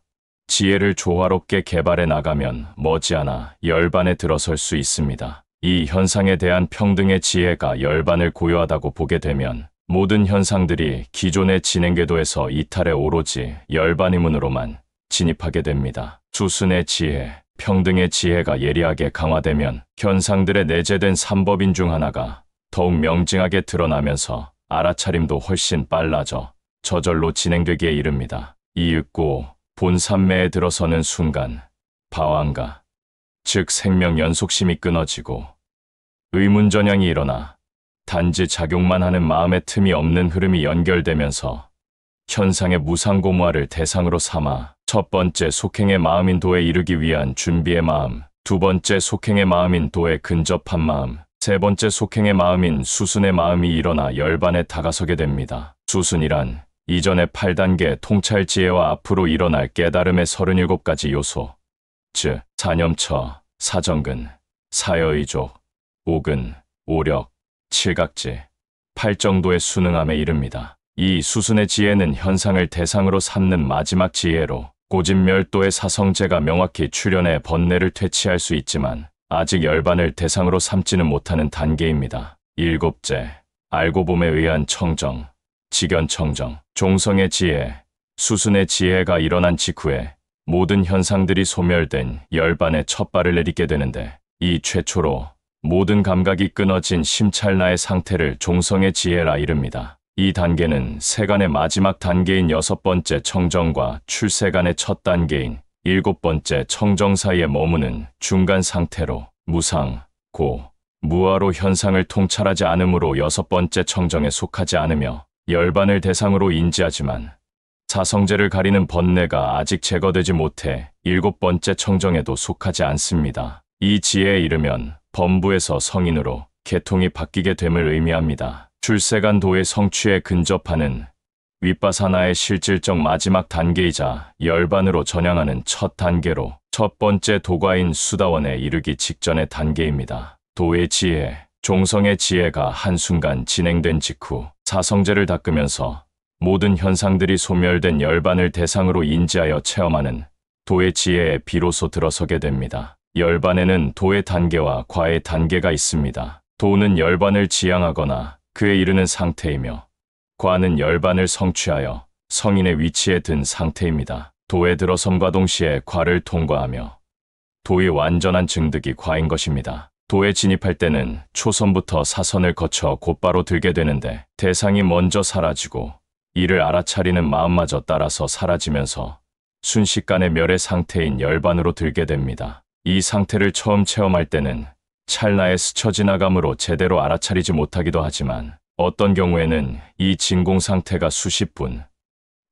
지혜를 조화롭게 개발해 나가면 머지않아 열반에 들어설 수 있습니다. 이 현상에 대한 평등의 지혜가 열반을 고요하다고 보게 되면 모든 현상들이 기존의 진행궤도에서 이탈해 오로지 열반의문으로만 진입하게 됩니다. 수순의 지혜, 평등의 지혜가 예리하게 강화되면 현상들의 내재된 삼법인 중 하나가 더욱 명징하게 드러나면서 알아차림도 훨씬 빨라져 저절로 진행되기에 이릅니다. 이윽고 본산매에 들어서는 순간 방황가, 즉 생명 연속심이 끊어지고 의문전향이 일어나 단지 작용만 하는 마음의 틈이 없는 흐름이 연결되면서 현상의 무상고무화를 대상으로 삼아 첫 번째 속행의 마음인 도에 이르기 위한 준비의 마음, 두 번째 속행의 마음인 도에 근접한 마음, 세 번째 속행의 마음인 수순의 마음이 일어나 열반에 다가서게 됩니다. 수순이란 이전의 8단계 통찰 지혜와 앞으로 일어날 깨달음의 37가지 요소, 즉 사념처, 사정근, 사여의족, 오근, 오력, 칠각지, 팔정도의 순응함에 이릅니다. 이 수순의 지혜는 현상을 대상으로 삼는 마지막 지혜로 고진멸도의 사성제가 명확히 출현해 번뇌를 퇴치할 수 있지만 아직 열반을 대상으로 삼지는 못하는 단계입니다. 일곱째, 알고봄에 의한 청정, 직연청정, 종성의 지혜, 수순의 지혜가 일어난 직후에 모든 현상들이 소멸된 열반의 첫 발을 내딛게 되는데 이 최초로 모든 감각이 끊어진 심찰나의 상태를 종성의 지혜라 이릅니다. 이 단계는 세간의 마지막 단계인 여섯 번째 청정과 출세간의 첫 단계인 일곱 번째 청정 사이에 머무는 중간 상태로 무상, 고, 무아로 현상을 통찰하지 않으므로 여섯 번째 청정에 속하지 않으며 열반을 대상으로 인지하지만 사성제를 가리는 번뇌가 아직 제거되지 못해 일곱 번째 청정에도 속하지 않습니다. 이 지혜에 이르면 범부에서 성인으로 계통이 바뀌게 됨을 의미합니다. 출세간 도의 성취에 근접하는 윗바사나의 실질적 마지막 단계이자 열반으로 전향하는 첫 단계로 첫 번째 도가인 수다원에 이르기 직전의 단계입니다. 도의 지혜, 종성의 지혜가 한순간 진행된 직후 사성제를 닦으면서 모든 현상들이 소멸된 열반을 대상으로 인지하여 체험하는 도의 지혜에 비로소 들어서게 됩니다. 열반에는 도의 단계와 과의 단계가 있습니다. 도는 열반을 지향하거나 그에 이르는 상태이며 과는 열반을 성취하여 성인의 위치에 든 상태입니다. 도에 들어섬과 동시에 과를 통과하며 도의 완전한 증득이 과인 것입니다. 도에 진입할 때는 초선부터 사선을 거쳐 곧바로 들게 되는데 대상이 먼저 사라지고 이를 알아차리는 마음마저 따라서 사라지면서 순식간에 멸의 상태인 열반으로 들게 됩니다. 이 상태를 처음 체험할 때는 찰나에 스쳐 지나감으로 제대로 알아차리지 못하기도 하지만 어떤 경우에는 이 진공 상태가 수십 분,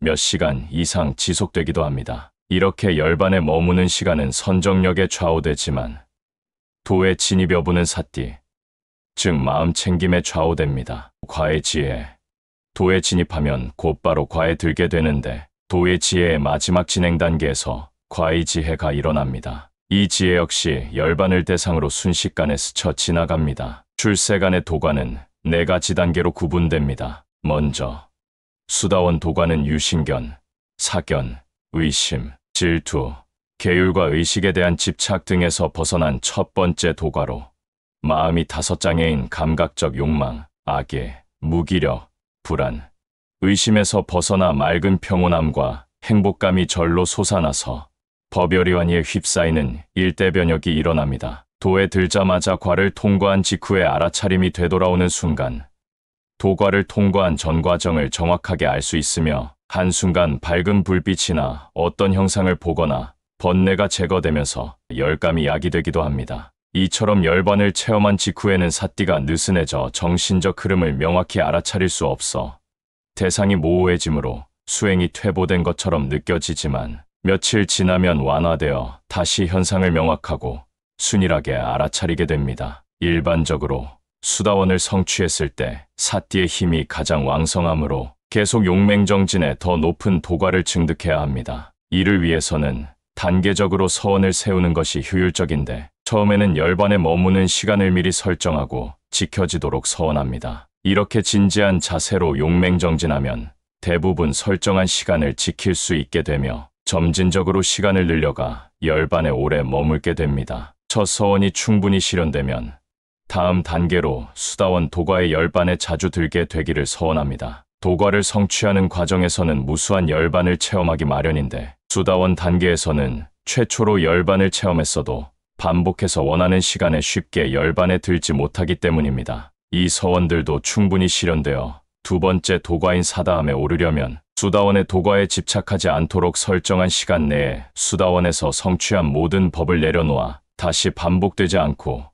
몇 시간 이상 지속되기도 합니다. 이렇게 열반에 머무는 시간은 선정력에 좌우되지만 도의 진입 여부는 사띠, 즉 마음 챙김에 좌우됩니다. 과의 지혜, 도에 진입하면 곧바로 과에 들게 되는데 도의 지혜의 마지막 진행 단계에서 과의 지혜가 일어납니다. 이 지혜 역시 열반을 대상으로 순식간에 스쳐 지나갑니다. 출세간의 도가는 네 가지 단계로 구분됩니다. 먼저 수다원 도가는 유신견, 사견, 의심, 질투, 계율과 의식에 대한 집착 등에서 벗어난 첫 번째 도가로 마음이 다섯 장애인 감각적 욕망, 악의, 무기력, 불안, 의심에서 벗어나 맑은 평온함과 행복감이 절로 솟아나서 법열이완이에 휩싸이는 일대변혁이 일어납니다. 도에 들자마자 과를 통과한 직후에 알아차림이 되돌아오는 순간 도과를 통과한 전 과정을 정확하게 알 수 있으며 한순간 밝은 불빛이나 어떤 형상을 보거나 번뇌가 제거되면서 열감이 야기되기도 합니다. 이처럼 열반을 체험한 직후에는 사띠가 느슨해져 정신적 흐름을 명확히 알아차릴 수 없어 대상이 모호해지므로 수행이 퇴보된 것처럼 느껴지지만 며칠 지나면 완화되어 다시 현상을 명확하고 순일하게 알아차리게 됩니다. 일반적으로 수다원을 성취했을 때 사띠의 힘이 가장 왕성하므로 계속 용맹정진에 더 높은 도과를 증득해야 합니다. 이를 위해서는 단계적으로 서원을 세우는 것이 효율적인데 처음에는 열반에 머무는 시간을 미리 설정하고 지켜지도록 서원합니다. 이렇게 진지한 자세로 용맹정진하면 대부분 설정한 시간을 지킬 수 있게 되며 점진적으로 시간을 늘려가 열반에 오래 머물게 됩니다. 첫 서원이 충분히 실현되면 다음 단계로 수다원 도과의 열반에 자주 들게 되기를 서원합니다. 도과를 성취하는 과정에서는 무수한 열반을 체험하기 마련인데 수다원 단계에서는 최초로 열반을 체험했어도 반복해서 원하는 시간에 쉽게 열반에 들지 못하기 때문입니다. 이 서원들도 충분히 실현되어 두 번째 도과인 사다함에 오르려면 수다원의 도과에 집착하지 않도록 설정한 시간 내에 수다원에서 성취한 모든 법을 내려놓아 다시 반복되지 않고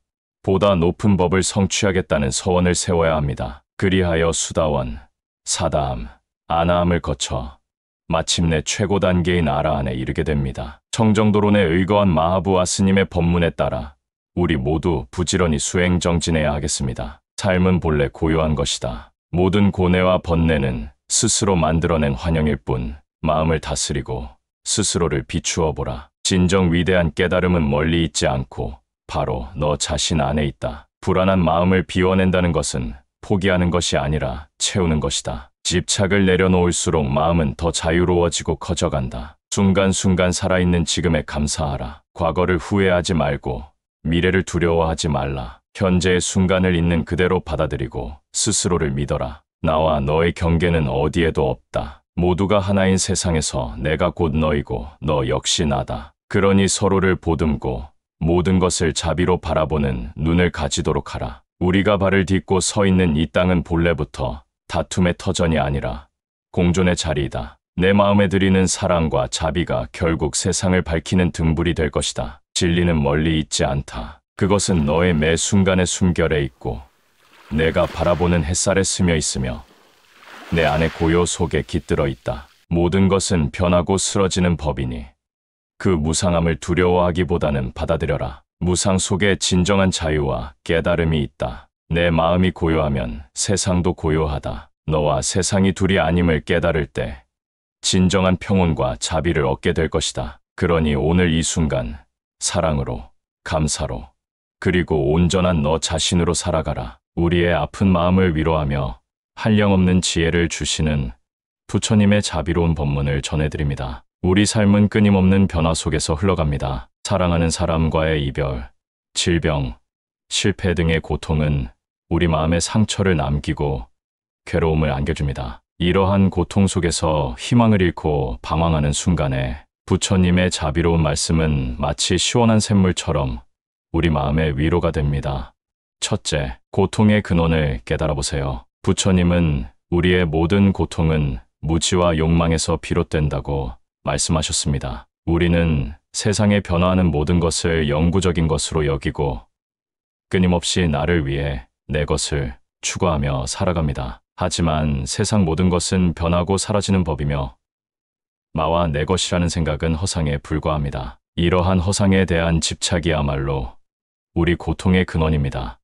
보다 높은 법을 성취하겠다는 서원을 세워야 합니다. 그리하여 수다원, 사다함, 아나함을 거쳐 마침내 최고 단계인 아라한에 이르게 됩니다. 청정도론에 의거한 마하부와 스님의 법문에 따라 우리 모두 부지런히 수행 정진해야 하겠습니다. 삶은 본래 고요한 것이다. 모든 고뇌와 번뇌는 스스로 만들어낸 환영일 뿐 마음을 다스리고 스스로를 비추어 보라. 진정 위대한 깨달음은 멀리 있지 않고 바로 너 자신 안에 있다. 불안한 마음을 비워낸다는 것은 포기하는 것이 아니라 채우는 것이다. 집착을 내려놓을수록 마음은 더 자유로워지고 커져간다. 순간순간 살아있는 지금에 감사하라. 과거를 후회하지 말고 미래를 두려워하지 말라. 현재의 순간을 있는 그대로 받아들이고 스스로를 믿어라. 나와 너의 경계는 어디에도 없다. 모두가 하나인 세상에서 내가 곧 너이고 너 역시 나다. 그러니 서로를 보듬고 모든 것을 자비로 바라보는 눈을 가지도록 하라. 우리가 발을 딛고 서 있는 이 땅은 본래부터 다툼의 터전이 아니라 공존의 자리이다. 내 마음에 들이는 사랑과 자비가 결국 세상을 밝히는 등불이 될 것이다. 진리는 멀리 있지 않다. 그것은 너의 매 순간의 숨결에 있고 내가 바라보는 햇살에 스며 있으며 내 안의 고요 속에 깃들어 있다. 모든 것은 변하고 쓰러지는 법이니 그 무상함을 두려워하기보다는 받아들여라. 무상 속에 진정한 자유와 깨달음이 있다. 내 마음이 고요하면 세상도 고요하다. 너와 세상이 둘이 아님을 깨달을 때 진정한 평온과 자비를 얻게 될 것이다. 그러니 오늘 이 순간 사랑으로, 감사로, 그리고 온전한 너 자신으로 살아가라. 우리의 아픈 마음을 위로하며 한량없는 지혜를 주시는 부처님의 자비로운 법문을 전해드립니다. 우리 삶은 끊임없는 변화 속에서 흘러갑니다. 사랑하는 사람과의 이별, 질병, 실패 등의 고통은 우리 마음에 상처를 남기고 괴로움을 안겨줍니다. 이러한 고통 속에서 희망을 잃고 방황하는 순간에 부처님의 자비로운 말씀은 마치 시원한 샘물처럼 우리 마음의 위로가 됩니다. 첫째, 고통의 근원을 깨달아 보세요. 부처님은 우리의 모든 고통은 무지와 욕망에서 비롯된다고 말씀하셨습니다. 우리는 세상에 변화하는 모든 것을 영구적인 것으로 여기고 끊임없이 나를 위해 내 것을 추구하며 살아갑니다. 하지만 세상 모든 것은 변하고 사라지는 법이며 나와 내 것이라는 생각은 허상에 불과합니다. 이러한 허상에 대한 집착이야말로 우리 고통의 근원입니다.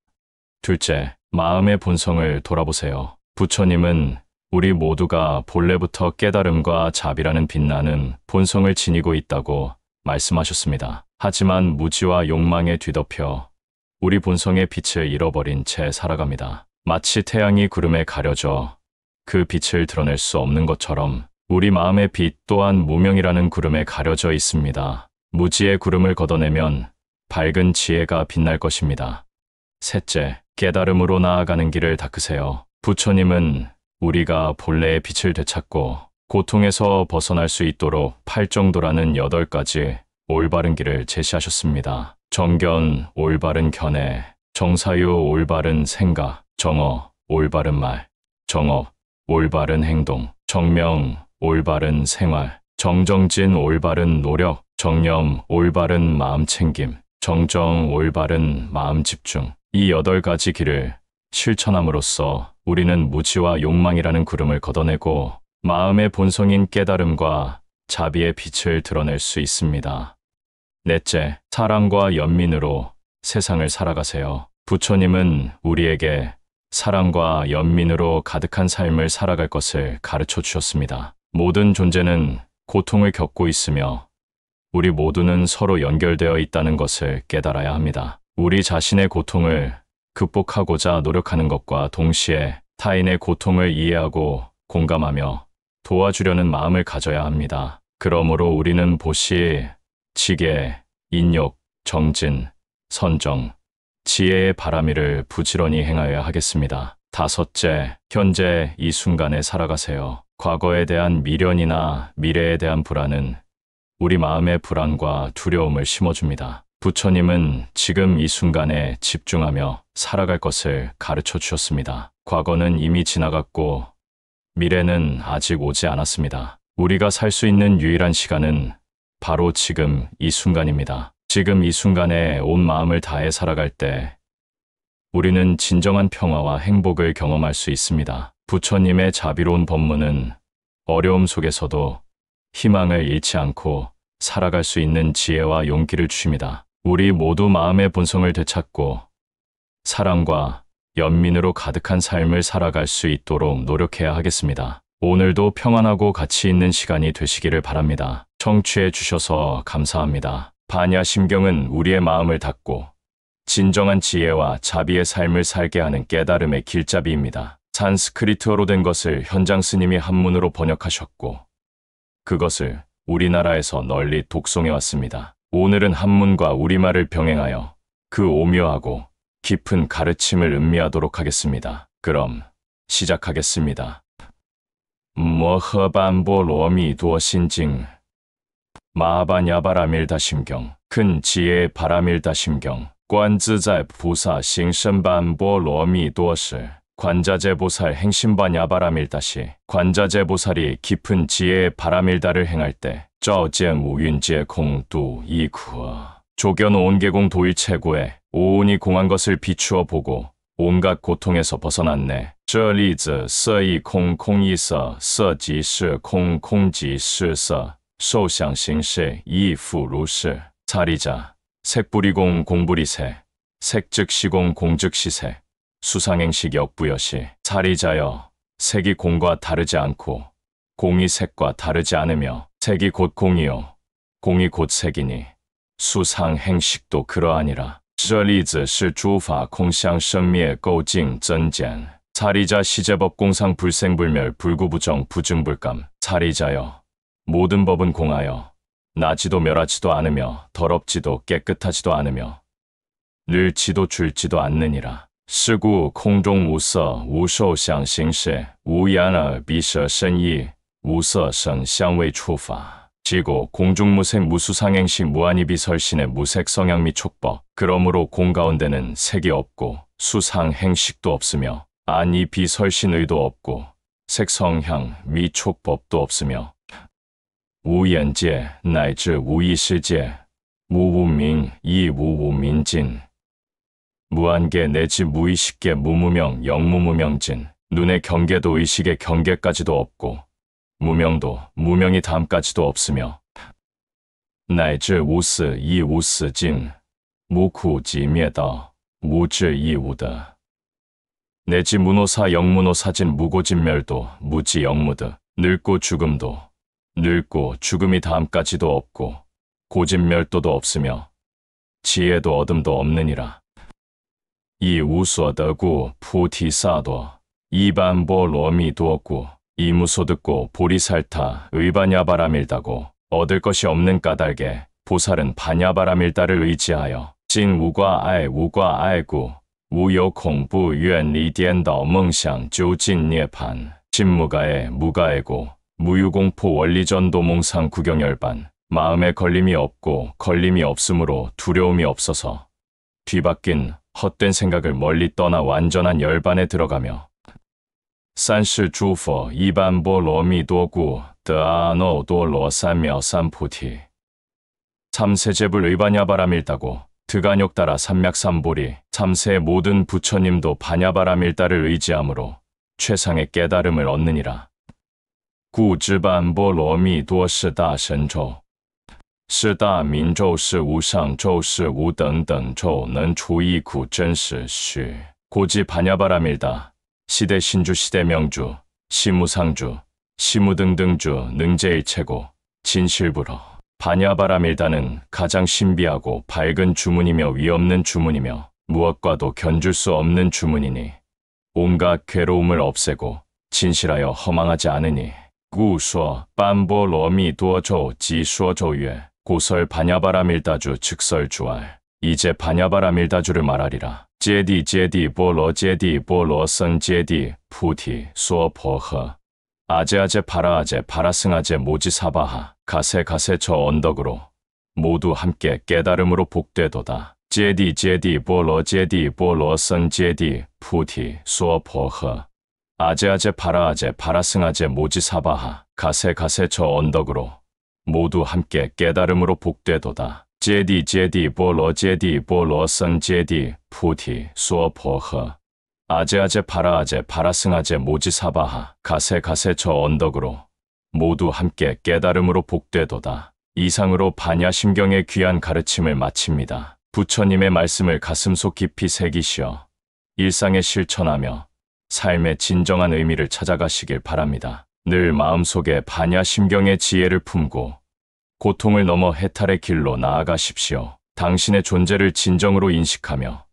둘째, 마음의 본성을 돌아보세요. 부처님은 우리 모두가 본래부터 깨달음과 자비라는 빛나는 본성을 지니고 있다고 말씀하셨습니다. 하지만 무지와 욕망에 뒤덮여 우리 본성의 빛을 잃어버린 채 살아갑니다. 마치 태양이 구름에 가려져 그 빛을 드러낼 수 없는 것처럼 우리 마음의 빛 또한 무명이라는 구름에 가려져 있습니다. 무지의 구름을 걷어내면 밝은 지혜가 빛날 것입니다. 셋째, 깨달음으로 나아가는 길을 닦으세요. 부처님은 우리가 본래의 빛을 되찾고 고통에서 벗어날 수 있도록 팔정도라는 8가지 올바른 길을 제시하셨습니다. 정견, 올바른 견해, 정사유, 올바른 생각, 정어, 올바른 말, 정업, 올바른 행동, 정명, 올바른 생활, 정정진, 올바른 노력, 정념, 올바른 마음 챙김, 정정, 올바른 마음 집중. 이 8가지 길을 실천함으로써 우리는 무지와 욕망이라는 구름을 걷어내고 마음의 본성인 깨달음과 자비의 빛을 드러낼 수 있습니다. 넷째, 사랑과 연민으로 세상을 살아가세요. 부처님은 우리에게 사랑과 연민으로 가득한 삶을 살아갈 것을 가르쳐 주셨습니다. 모든 존재는 고통을 겪고 있으며 우리 모두는 서로 연결되어 있다는 것을 깨달아야 합니다. 우리 자신의 고통을 극복하고자 노력하는 것과 동시에 타인의 고통을 이해하고 공감하며 도와주려는 마음을 가져야 합니다. 그러므로 우리는 보시, 지계, 인욕, 정진, 선정, 지혜의 바라미를 부지런히 행하여야 하겠습니다. 다섯째, 현재 이 순간에 살아가세요. 과거에 대한 미련이나 미래에 대한 불안은 우리 마음의 불안과 두려움을 심어줍니다. 부처님은 지금 이 순간에 집중하며 살아갈 것을 가르쳐 주셨습니다. 과거는 이미 지나갔고 미래는 아직 오지 않았습니다. 우리가 살 수 있는 유일한 시간은 바로 지금 이 순간입니다. 지금 이 순간에 온 마음을 다해 살아갈 때 우리는 진정한 평화와 행복을 경험할 수 있습니다. 부처님의 자비로운 법문은 어려움 속에서도 희망을 잃지 않고 살아갈 수 있는 지혜와 용기를 주십니다. 우리 모두 마음의 본성을 되찾고 사랑과 연민으로 가득한 삶을 살아갈 수 있도록 노력해야 하겠습니다. 오늘도 평안하고 가치 있는 시간이 되시기를 바랍니다. 청취해 주셔서 감사합니다. 반야심경은 우리의 마음을 닫고 진정한 지혜와 자비의 삶을 살게 하는 깨달음의 길잡이입니다. 산스크리트어로 된 것을 현장 스님이 한문으로 번역하셨고 그것을 우리나라에서 널리 독송해 왔습니다. 오늘은 한문과 우리말을 병행하여 그 오묘하고 깊은 가르침을 음미하도록 하겠습니다. 그럼 시작하겠습니다. 머허반보로미도신징 마바냐바라밀다심경 큰 지혜의 바라밀다심경 관즈在菩萨行深般波罗蜜多时 관자재보살 행심바냐바라밀다시 관자재보살이 깊은 지혜의 바라밀다를 행할 때 저제무윤제공도 이쿠어 조견 온계공 도일체고에 오온이 공한 것을 비추어 보고 온갖 고통에서 벗어났네. 这例子色亦空空亦色色即是空空即是色受想行识亦复如是。 사리자 색부리공 공부리세, 색즉 시공 공즉 시세, 수상행식 역부여시, 사리자여, 색이 공과 다르지 않고 공이 색과 다르지 않으며 색이 곧 공이요 공이 곧 색이니 수상행식도 그러하니라. 这例子是诸法空相生灭构境增减 사리자 시제법 공상 불생불멸 불구부정 부증불감. 사리자여, 모든 법은 공하여 나지도 멸하지도 않으며 더럽지도 깨끗하지도 않으며 늘지도 줄지도 않느니라. 是故空中无色无受想行识无眼耳鼻舌身意无色声香味触法 지고 공중무색 무수상행식 무한이비설신의 무색 성향 및 촉법. 그러므로 공 가운데는 색이 없고 수상행식도 없으며 안이 비설신의도 없고 색성향 및 촉법도 없으며 우연界乃至无意世界 무우민 이 무우민진 무한계 내지 무의식계 무무명 영무무명진 눈의 경계도 의식의 경계까지도 없고 무명도 무명이 다음까지도 없으며 乃至无死亦无死尽 무苦即灭道 무智亦无得 내지 무노사 영무노사진 무고진멸도 무지 영무드 늙고 죽음도 늙고 죽음이 다음까지도 없고 고진멸도도 없으며 지혜도 어둠도 없느니라. 이 우소더구 푸티사도 이반보로미도구 이무소듣고 보리살타 의반야바라밀다고 얻을 것이 없는 까닭에 보살은 반야바라밀다를 의지하여 진无挂爱无挂爱故无有恐怖远离颠倒梦想究竟涅槃 진무가에 무가에고 무유공포 원리전도 몽상 구경열반 마음에 걸림이 없고 걸림이 없으므로 두려움이 없어서 뒤바뀐 헛된 생각을 멀리 떠나 완전한 열반에 들어가며 三世诸佛一般波罗蜜多故得阿耨多罗三藐三菩提 참세제불 의반야바라밀다고 드간욕따라 삼맥삼보리 3세 모든 부처님도 반야바라밀다를 의지함으로 최상의 깨달음을 얻느니라. 故知般波罗蜜多是大神咒是大明咒是无上咒是无等等咒能除一苦真实虚 고지 반야바라밀다 시대 신주 시대 명주 시무상주 시무등등주 능제일체고 진실불허 반야바라밀다는 가장 신비하고 밝은 주문이며 위없는 주문이며 무엇과도 견줄 수 없는 주문이니 온갖 괴로움을 없애고 진실하여 허망하지 않으니 故说般波罗蜜多咒即说咒曰 고설 반야바라밀다주 즉설주알 이제 반야바라밀다주를 말하리라. 揭谛揭谛波罗揭谛波罗僧揭谛菩提说婆诃 아제아제 바라아제 바라승아제 모지사바하 가세 가세 저 언덕으로 모두 함께 깨달음으로 복되도다. 揭谛揭谛波罗揭谛波罗僧揭谛菩提说婆诃 아제아제 바라아제 바라승아제 모지사바하 가세 가세 저 언덕으로 모두 함께 깨달음으로 복되도다. 揭谛揭谛波罗揭谛波罗僧揭谛菩提说婆诃 아제아제 바라아제 바라승아제 모지사바하 가세 가세 저 언덕으로 모두 함께 깨달음으로 복되도다. 이상으로 반야심경의 귀한 가르침을 마칩니다. 부처님의 말씀을 가슴속 깊이 새기시어 일상에 실천하며 삶의 진정한 의미를 찾아가시길 바랍니다. 늘 마음속에 반야심경의 지혜를 품고 고통을 넘어 해탈의 길로 나아가십시오. 당신의 존재를 진정으로 인식하며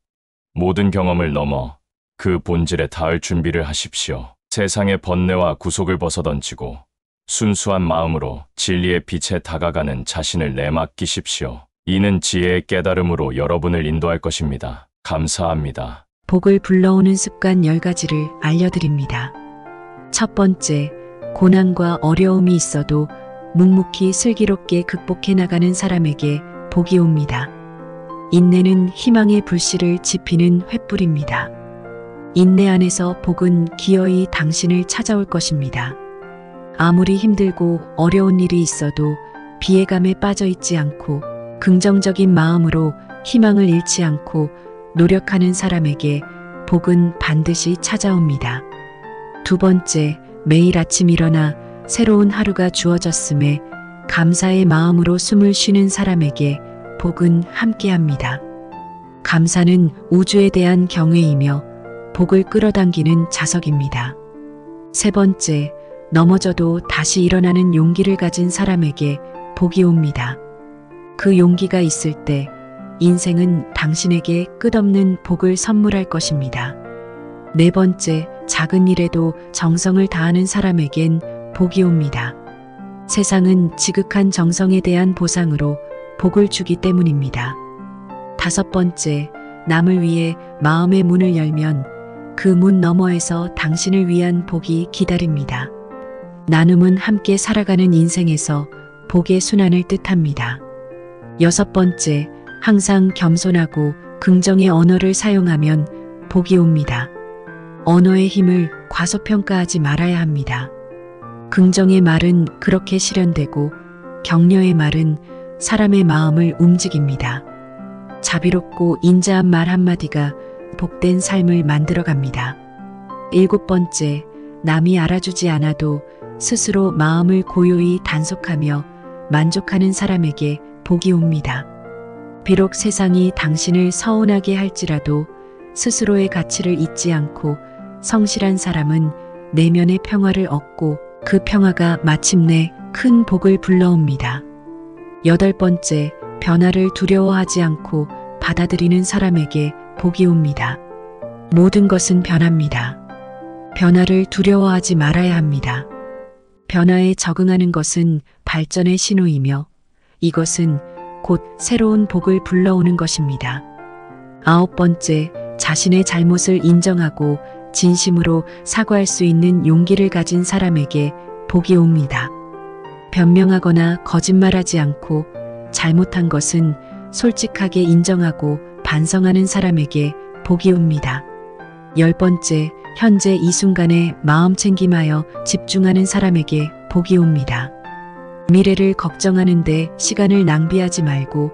모든 경험을 넘어 그 본질에 닿을 준비를 하십시오. 세상의 번뇌와 구속을 벗어던지고 순수한 마음으로 진리의 빛에 다가가는 자신을 내맡기십시오. 이는 지혜의 깨달음으로 여러분을 인도할 것입니다. 감사합니다. 복을 불러오는 습관 10가지를 알려드립니다. 첫 번째, 고난과 어려움이 있어도 묵묵히 슬기롭게 극복해 나가는 사람에게 복이 옵니다. 인내는 희망의 불씨를 지피는 횃불입니다. 인내 안에서 복은 기어이 당신을 찾아올 것입니다. 아무리 힘들고 어려운 일이 있어도 비애감에 빠져 있지 않고 긍정적인 마음으로 희망을 잃지 않고 노력하는 사람에게 복은 반드시 찾아옵니다. 두 번째, 매일 아침 일어나 새로운 하루가 주어졌음에 감사의 마음으로 숨을 쉬는 사람에게 복은 함께합니다. 감사는 우주에 대한 경외이며 복을 끌어당기는 자석입니다. 세 번째, 넘어져도 다시 일어나는 용기를 가진 사람에게 복이 옵니다. 그 용기가 있을 때 인생은 당신에게 끝없는 복을 선물할 것입니다. 네 번째, 작은 일에도 정성을 다하는 사람에겐 복이 옵니다. 세상은 지극한 정성에 대한 보상으로 복을 주기 때문입니다. 다섯 번째, 남을 위해 마음의 문을 열면 그 문 너머에서 당신을 위한 복이 기다립니다. 나눔은 함께 살아가는 인생에서 복의 순환을 뜻합니다. 여섯 번째, 항상 겸손하고 긍정의 언어를 사용하면 복이 옵니다. 언어의 힘을 과소평가하지 말아야 합니다. 긍정의 말은 그렇게 실현되고 격려의 말은 사람의 마음을 움직입니다. 자비롭고 인자한 말 한마디가 복된 삶을 만들어갑니다. 일곱 번째, 남이 알아주지 않아도 스스로 마음을 고요히 단속하며 만족하는 사람에게 복이 옵니다. 비록 세상이 당신을 서운하게 할지라도 스스로의 가치를 잊지 않고 성실한 사람은 내면의 평화를 얻고 그 평화가 마침내 큰 복을 불러옵니다. 여덟 번째, 변화를 두려워하지 않고 받아들이는 사람에게 복이 옵니다. 모든 것은 변합니다. 변화를 두려워하지 말아야 합니다. 변화에 적응하는 것은 발전의 신호이며 이것은 곧 새로운 복을 불러오는 것입니다. 아홉 번째, 자신의 잘못을 인정하고 진심으로 사과할 수 있는 용기를 가진 사람에게 복이 옵니다. 변명하거나 거짓말하지 않고 잘못한 것은 솔직하게 인정하고 반성하는 사람에게 복이 옵니다. 열 번째, 현재 이 순간에 마음 챙김하여 집중하는 사람에게 복이 옵니다. 미래를 걱정하는데 시간을 낭비하지 말고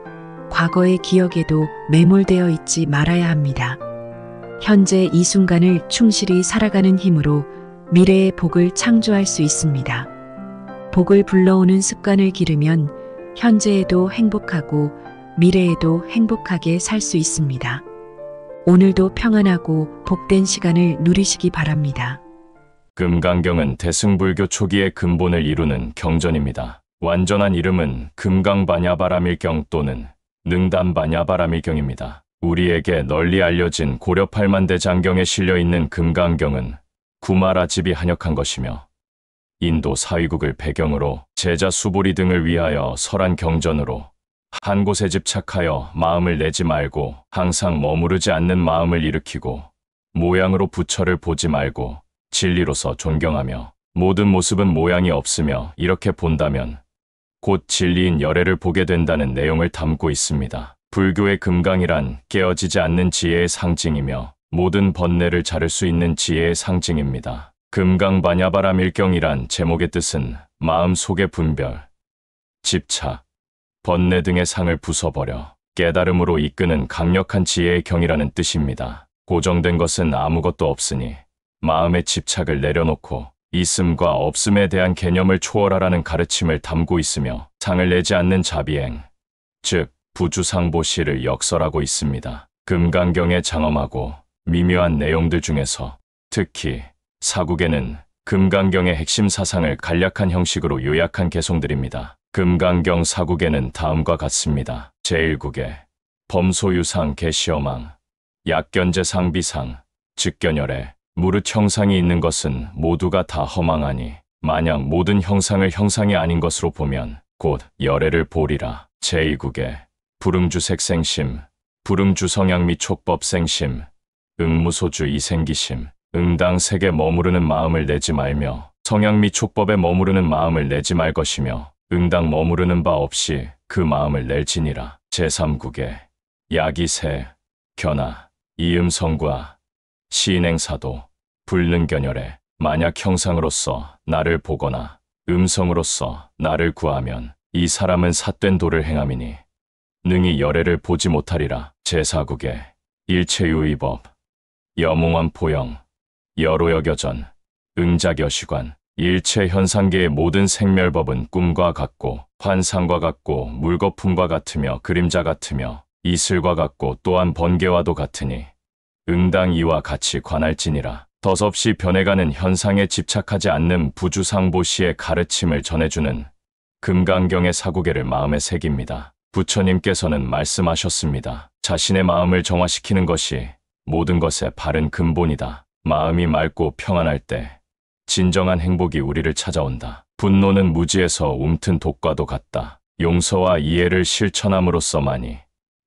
과거의 기억에도 매몰되어 있지 말아야 합니다. 현재 이 순간을 충실히 살아가는 힘으로 미래의 복을 창조할 수 있습니다. 복을 불러오는 습관을 기르면 현재에도 행복하고 미래에도 행복하게 살 수 있습니다. 오늘도 평안하고 복된 시간을 누리시기 바랍니다. 금강경은 대승불교 초기의 근본을 이루는 경전입니다. 완전한 이름은 금강반야바라밀경 또는 능단반야바라밀경입니다. 우리에게 널리 알려진 고려 8만대 장경에 실려있는 금강경은 구마라집이 한역한 것이며 인도 사위국을 배경으로 제자 수보리 등을 위하여 설한 경전으로 한 곳에 집착하여 마음을 내지 말고 항상 머무르지 않는 마음을 일으키고 모양으로 부처를 보지 말고 진리로서 존경하며 모든 모습은 모양이 없으며 이렇게 본다면 곧 진리인 열애를 보게 된다는 내용을 담고 있습니다. 불교의 금강이란 깨어지지 않는 지혜의 상징이며 모든 번뇌를 자를 수 있는 지혜의 상징입니다. 금강반야바라밀경이란 제목의 뜻은 마음 속의 분별, 집착, 번뇌 등의 상을 부숴버려 깨달음으로 이끄는 강력한 지혜의 경이라는 뜻입니다. 고정된 것은 아무것도 없으니 마음의 집착을 내려놓고 있음과 없음에 대한 개념을 초월하라는 가르침을 담고 있으며 상을 내지 않는 자비행, 즉 부주상보시를 역설하고 있습니다. 금강경의 장엄하고 미묘한 내용들 중에서 특히 사국에는 금강경의 핵심 사상을 간략한 형식으로 요약한 개송들입니다. 금강경 사국에는 다음과 같습니다. 제1국에 범소유상 개시어망, 약견제상비상, 즉견열에 무릇 형상이 있는 것은 모두가 다 허망하니 만약 모든 형상을 형상이 아닌 것으로 보면 곧 열애를 보리라. 제2국에 불응주색생심, 불응주성향 및 촉법생심, 응무소주 이생기심, 응당색에 머무르는 마음을 내지 말며 성향 및 촉법에 머무르는 마음을 내지 말 것이며 응당 머무르는 바 없이 그 마음을 낼지니라. 제3국에 야기새, 견아, 이음성과 시인행사도, 불능견열에 만약 형상으로서 나를 보거나 음성으로서 나를 구하면 이 사람은 삿된 도를 행함이니 능히 열애를 보지 못하리라. 제4국에 일체유의법, 여몽환 포영, 여로여겨전, 응작여시관, 일체 현상계의 모든 생멸법은 꿈과 같고 환상과 같고 물거품과 같으며 그림자 같으며 이슬과 같고 또한 번개와도 같으니 응당 이와 같이 관할지니라. 덧없이 변해가는 현상에 집착하지 않는 부주상보시의 가르침을 전해주는 금강경의 사구계를 마음에 새깁니다. 부처님께서는 말씀하셨습니다. 자신의 마음을 정화시키는 것이 모든 것의 바른 근본이다. 마음이 맑고 평안할 때 진정한 행복이 우리를 찾아온다. 분노는 무지에서 움튼 독과도 같다. 용서와 이해를 실천함으로써만이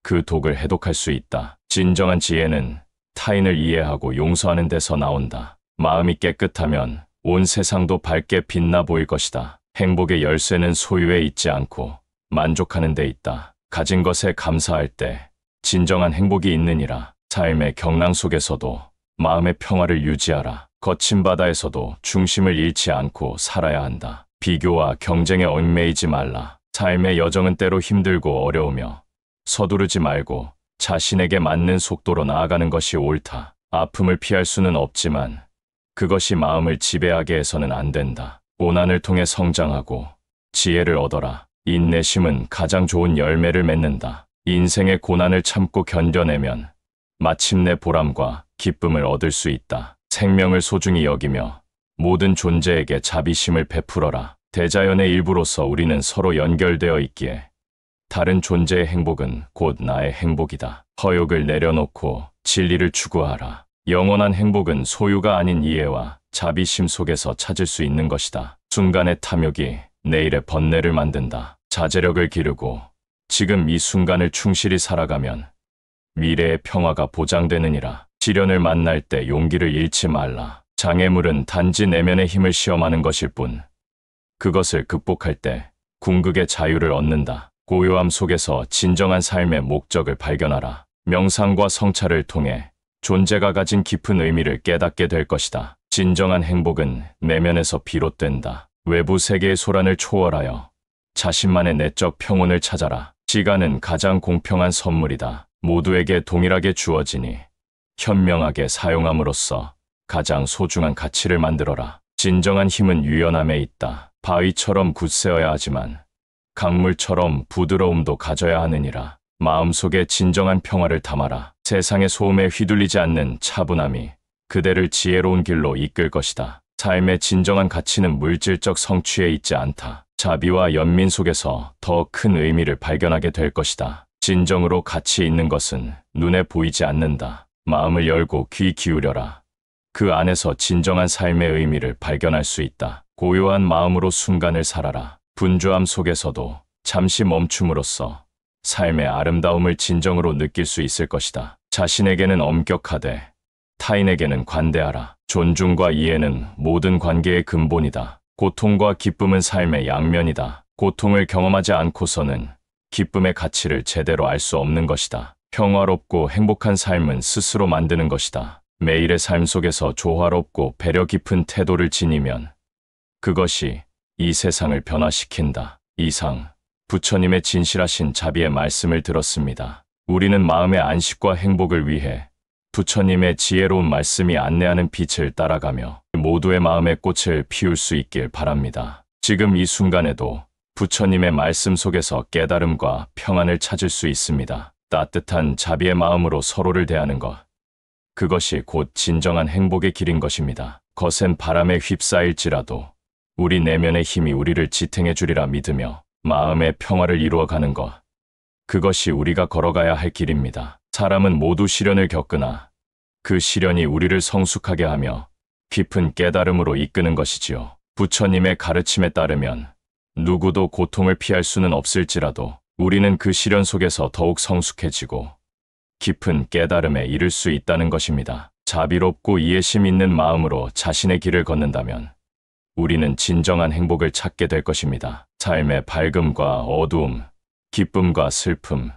그 독을 해독할 수 있다. 진정한 지혜는 타인을 이해하고 용서하는 데서 나온다. 마음이 깨끗하면 온 세상도 밝게 빛나 보일 것이다. 행복의 열쇠는 소유에 있지 않고 만족하는 데 있다. 가진 것에 감사할 때 진정한 행복이 있느니라. 삶의 경랑 속에서도 마음의 평화를 유지하라. 거친 바다에서도 중심을 잃지 않고 살아야 한다. 비교와 경쟁에 얽매이지 말라. 삶의 여정은 때로 힘들고 어려우며 서두르지 말고 자신에게 맞는 속도로 나아가는 것이 옳다. 아픔을 피할 수는 없지만 그것이 마음을 지배하게 해서는 안 된다. 고난을 통해 성장하고 지혜를 얻어라. 인내심은 가장 좋은 열매를 맺는다. 인생의 고난을 참고 견뎌내면 마침내 보람과 기쁨을 얻을 수 있다. 생명을 소중히 여기며 모든 존재에게 자비심을 베풀어라. 대자연의 일부로서 우리는 서로 연결되어 있기에 다른 존재의 행복은 곧 나의 행복이다. 허욕을 내려놓고 진리를 추구하라. 영원한 행복은 소유가 아닌 이해와 자비심 속에서 찾을 수 있는 것이다. 순간의 탐욕이 내일의 번뇌를 만든다. 자제력을 기르고 지금 이 순간을 충실히 살아가면 미래의 평화가 보장되느니라. 시련을 만날 때 용기를 잃지 말라. 장애물은 단지 내면의 힘을 시험하는 것일 뿐 그것을 극복할 때 궁극의 자유를 얻는다. 고요함 속에서 진정한 삶의 목적을 발견하라. 명상과 성찰을 통해 존재가 가진 깊은 의미를 깨닫게 될 것이다. 진정한 행복은 내면에서 비롯된다. 외부 세계의 소란을 초월하여 자신만의 내적 평온을 찾아라. 시간은 가장 공평한 선물이다. 모두에게 동일하게 주어지니 현명하게 사용함으로써 가장 소중한 가치를 만들어라. 진정한 힘은 유연함에 있다. 바위처럼 굳세어야 하지만 강물처럼 부드러움도 가져야 하느니라. 마음속에 진정한 평화를 담아라. 세상의 소음에 휘둘리지 않는 차분함이 그대를 지혜로운 길로 이끌 것이다. 삶의 진정한 가치는 물질적 성취에 있지 않다. 자비와 연민 속에서 더 큰 의미를 발견하게 될 것이다. 진정으로 가치 있는 것은 눈에 보이지 않는다. 마음을 열고 귀 기울여라. 그 안에서 진정한 삶의 의미를 발견할 수 있다. 고요한 마음으로 순간을 살아라. 분주함 속에서도 잠시 멈춤으로써 삶의 아름다움을 진정으로 느낄 수 있을 것이다. 자신에게는 엄격하되 타인에게는 관대하라. 존중과 이해는 모든 관계의 근본이다. 고통과 기쁨은 삶의 양면이다. 고통을 경험하지 않고서는 기쁨의 가치를 제대로 알 수 없는 것이다. 평화롭고 행복한 삶은 스스로 만드는 것이다. 매일의 삶 속에서 조화롭고 배려 깊은 태도를 지니면 그것이 이 세상을 변화시킨다. 이상 부처님의 진실하신 자비의 말씀을 들었습니다. 우리는 마음의 안식과 행복을 위해 부처님의 지혜로운 말씀이 안내하는 빛을 따라가며 모두의 마음의 꽃을 피울 수 있길 바랍니다. 지금 이 순간에도 부처님의 말씀 속에서 깨달음과 평안을 찾을 수 있습니다. 따뜻한 자비의 마음으로 서로를 대하는 것. 그것이 곧 진정한 행복의 길인 것입니다. 거센 바람에 휩싸일지라도 우리 내면의 힘이 우리를 지탱해 주리라 믿으며 마음의 평화를 이루어가는 것. 그것이 우리가 걸어가야 할 길입니다. 사람은 모두 시련을 겪으나 그 시련이 우리를 성숙하게 하며 깊은 깨달음으로 이끄는 것이지요. 부처님의 가르침에 따르면 누구도 고통을 피할 수는 없을지라도 우리는 그 시련 속에서 더욱 성숙해지고 깊은 깨달음에 이를 수 있다는 것입니다. 자비롭고 이해심 있는 마음으로 자신의 길을 걷는다면 우리는 진정한 행복을 찾게 될 것입니다. 삶의 밝음과 어두움, 기쁨과 슬픔,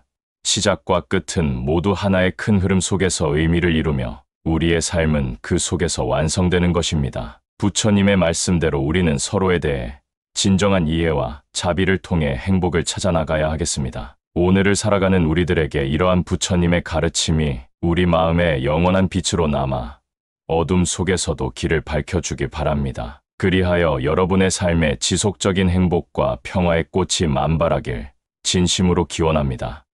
시작과 끝은 모두 하나의 큰 흐름 속에서 의미를 이루며 우리의 삶은 그 속에서 완성되는 것입니다. 부처님의 말씀대로 우리는 서로에 대해 진정한 이해와 자비를 통해 행복을 찾아 나가야 하겠습니다. 오늘을 살아가는 우리들에게 이러한 부처님의 가르침이 우리 마음에 영원한 빛으로 남아 어둠 속에서도 길을 밝혀주길 바랍니다. 그리하여 여러분의 삶에 지속적인 행복과 평화의 꽃이 만발하길 진심으로 기원합니다.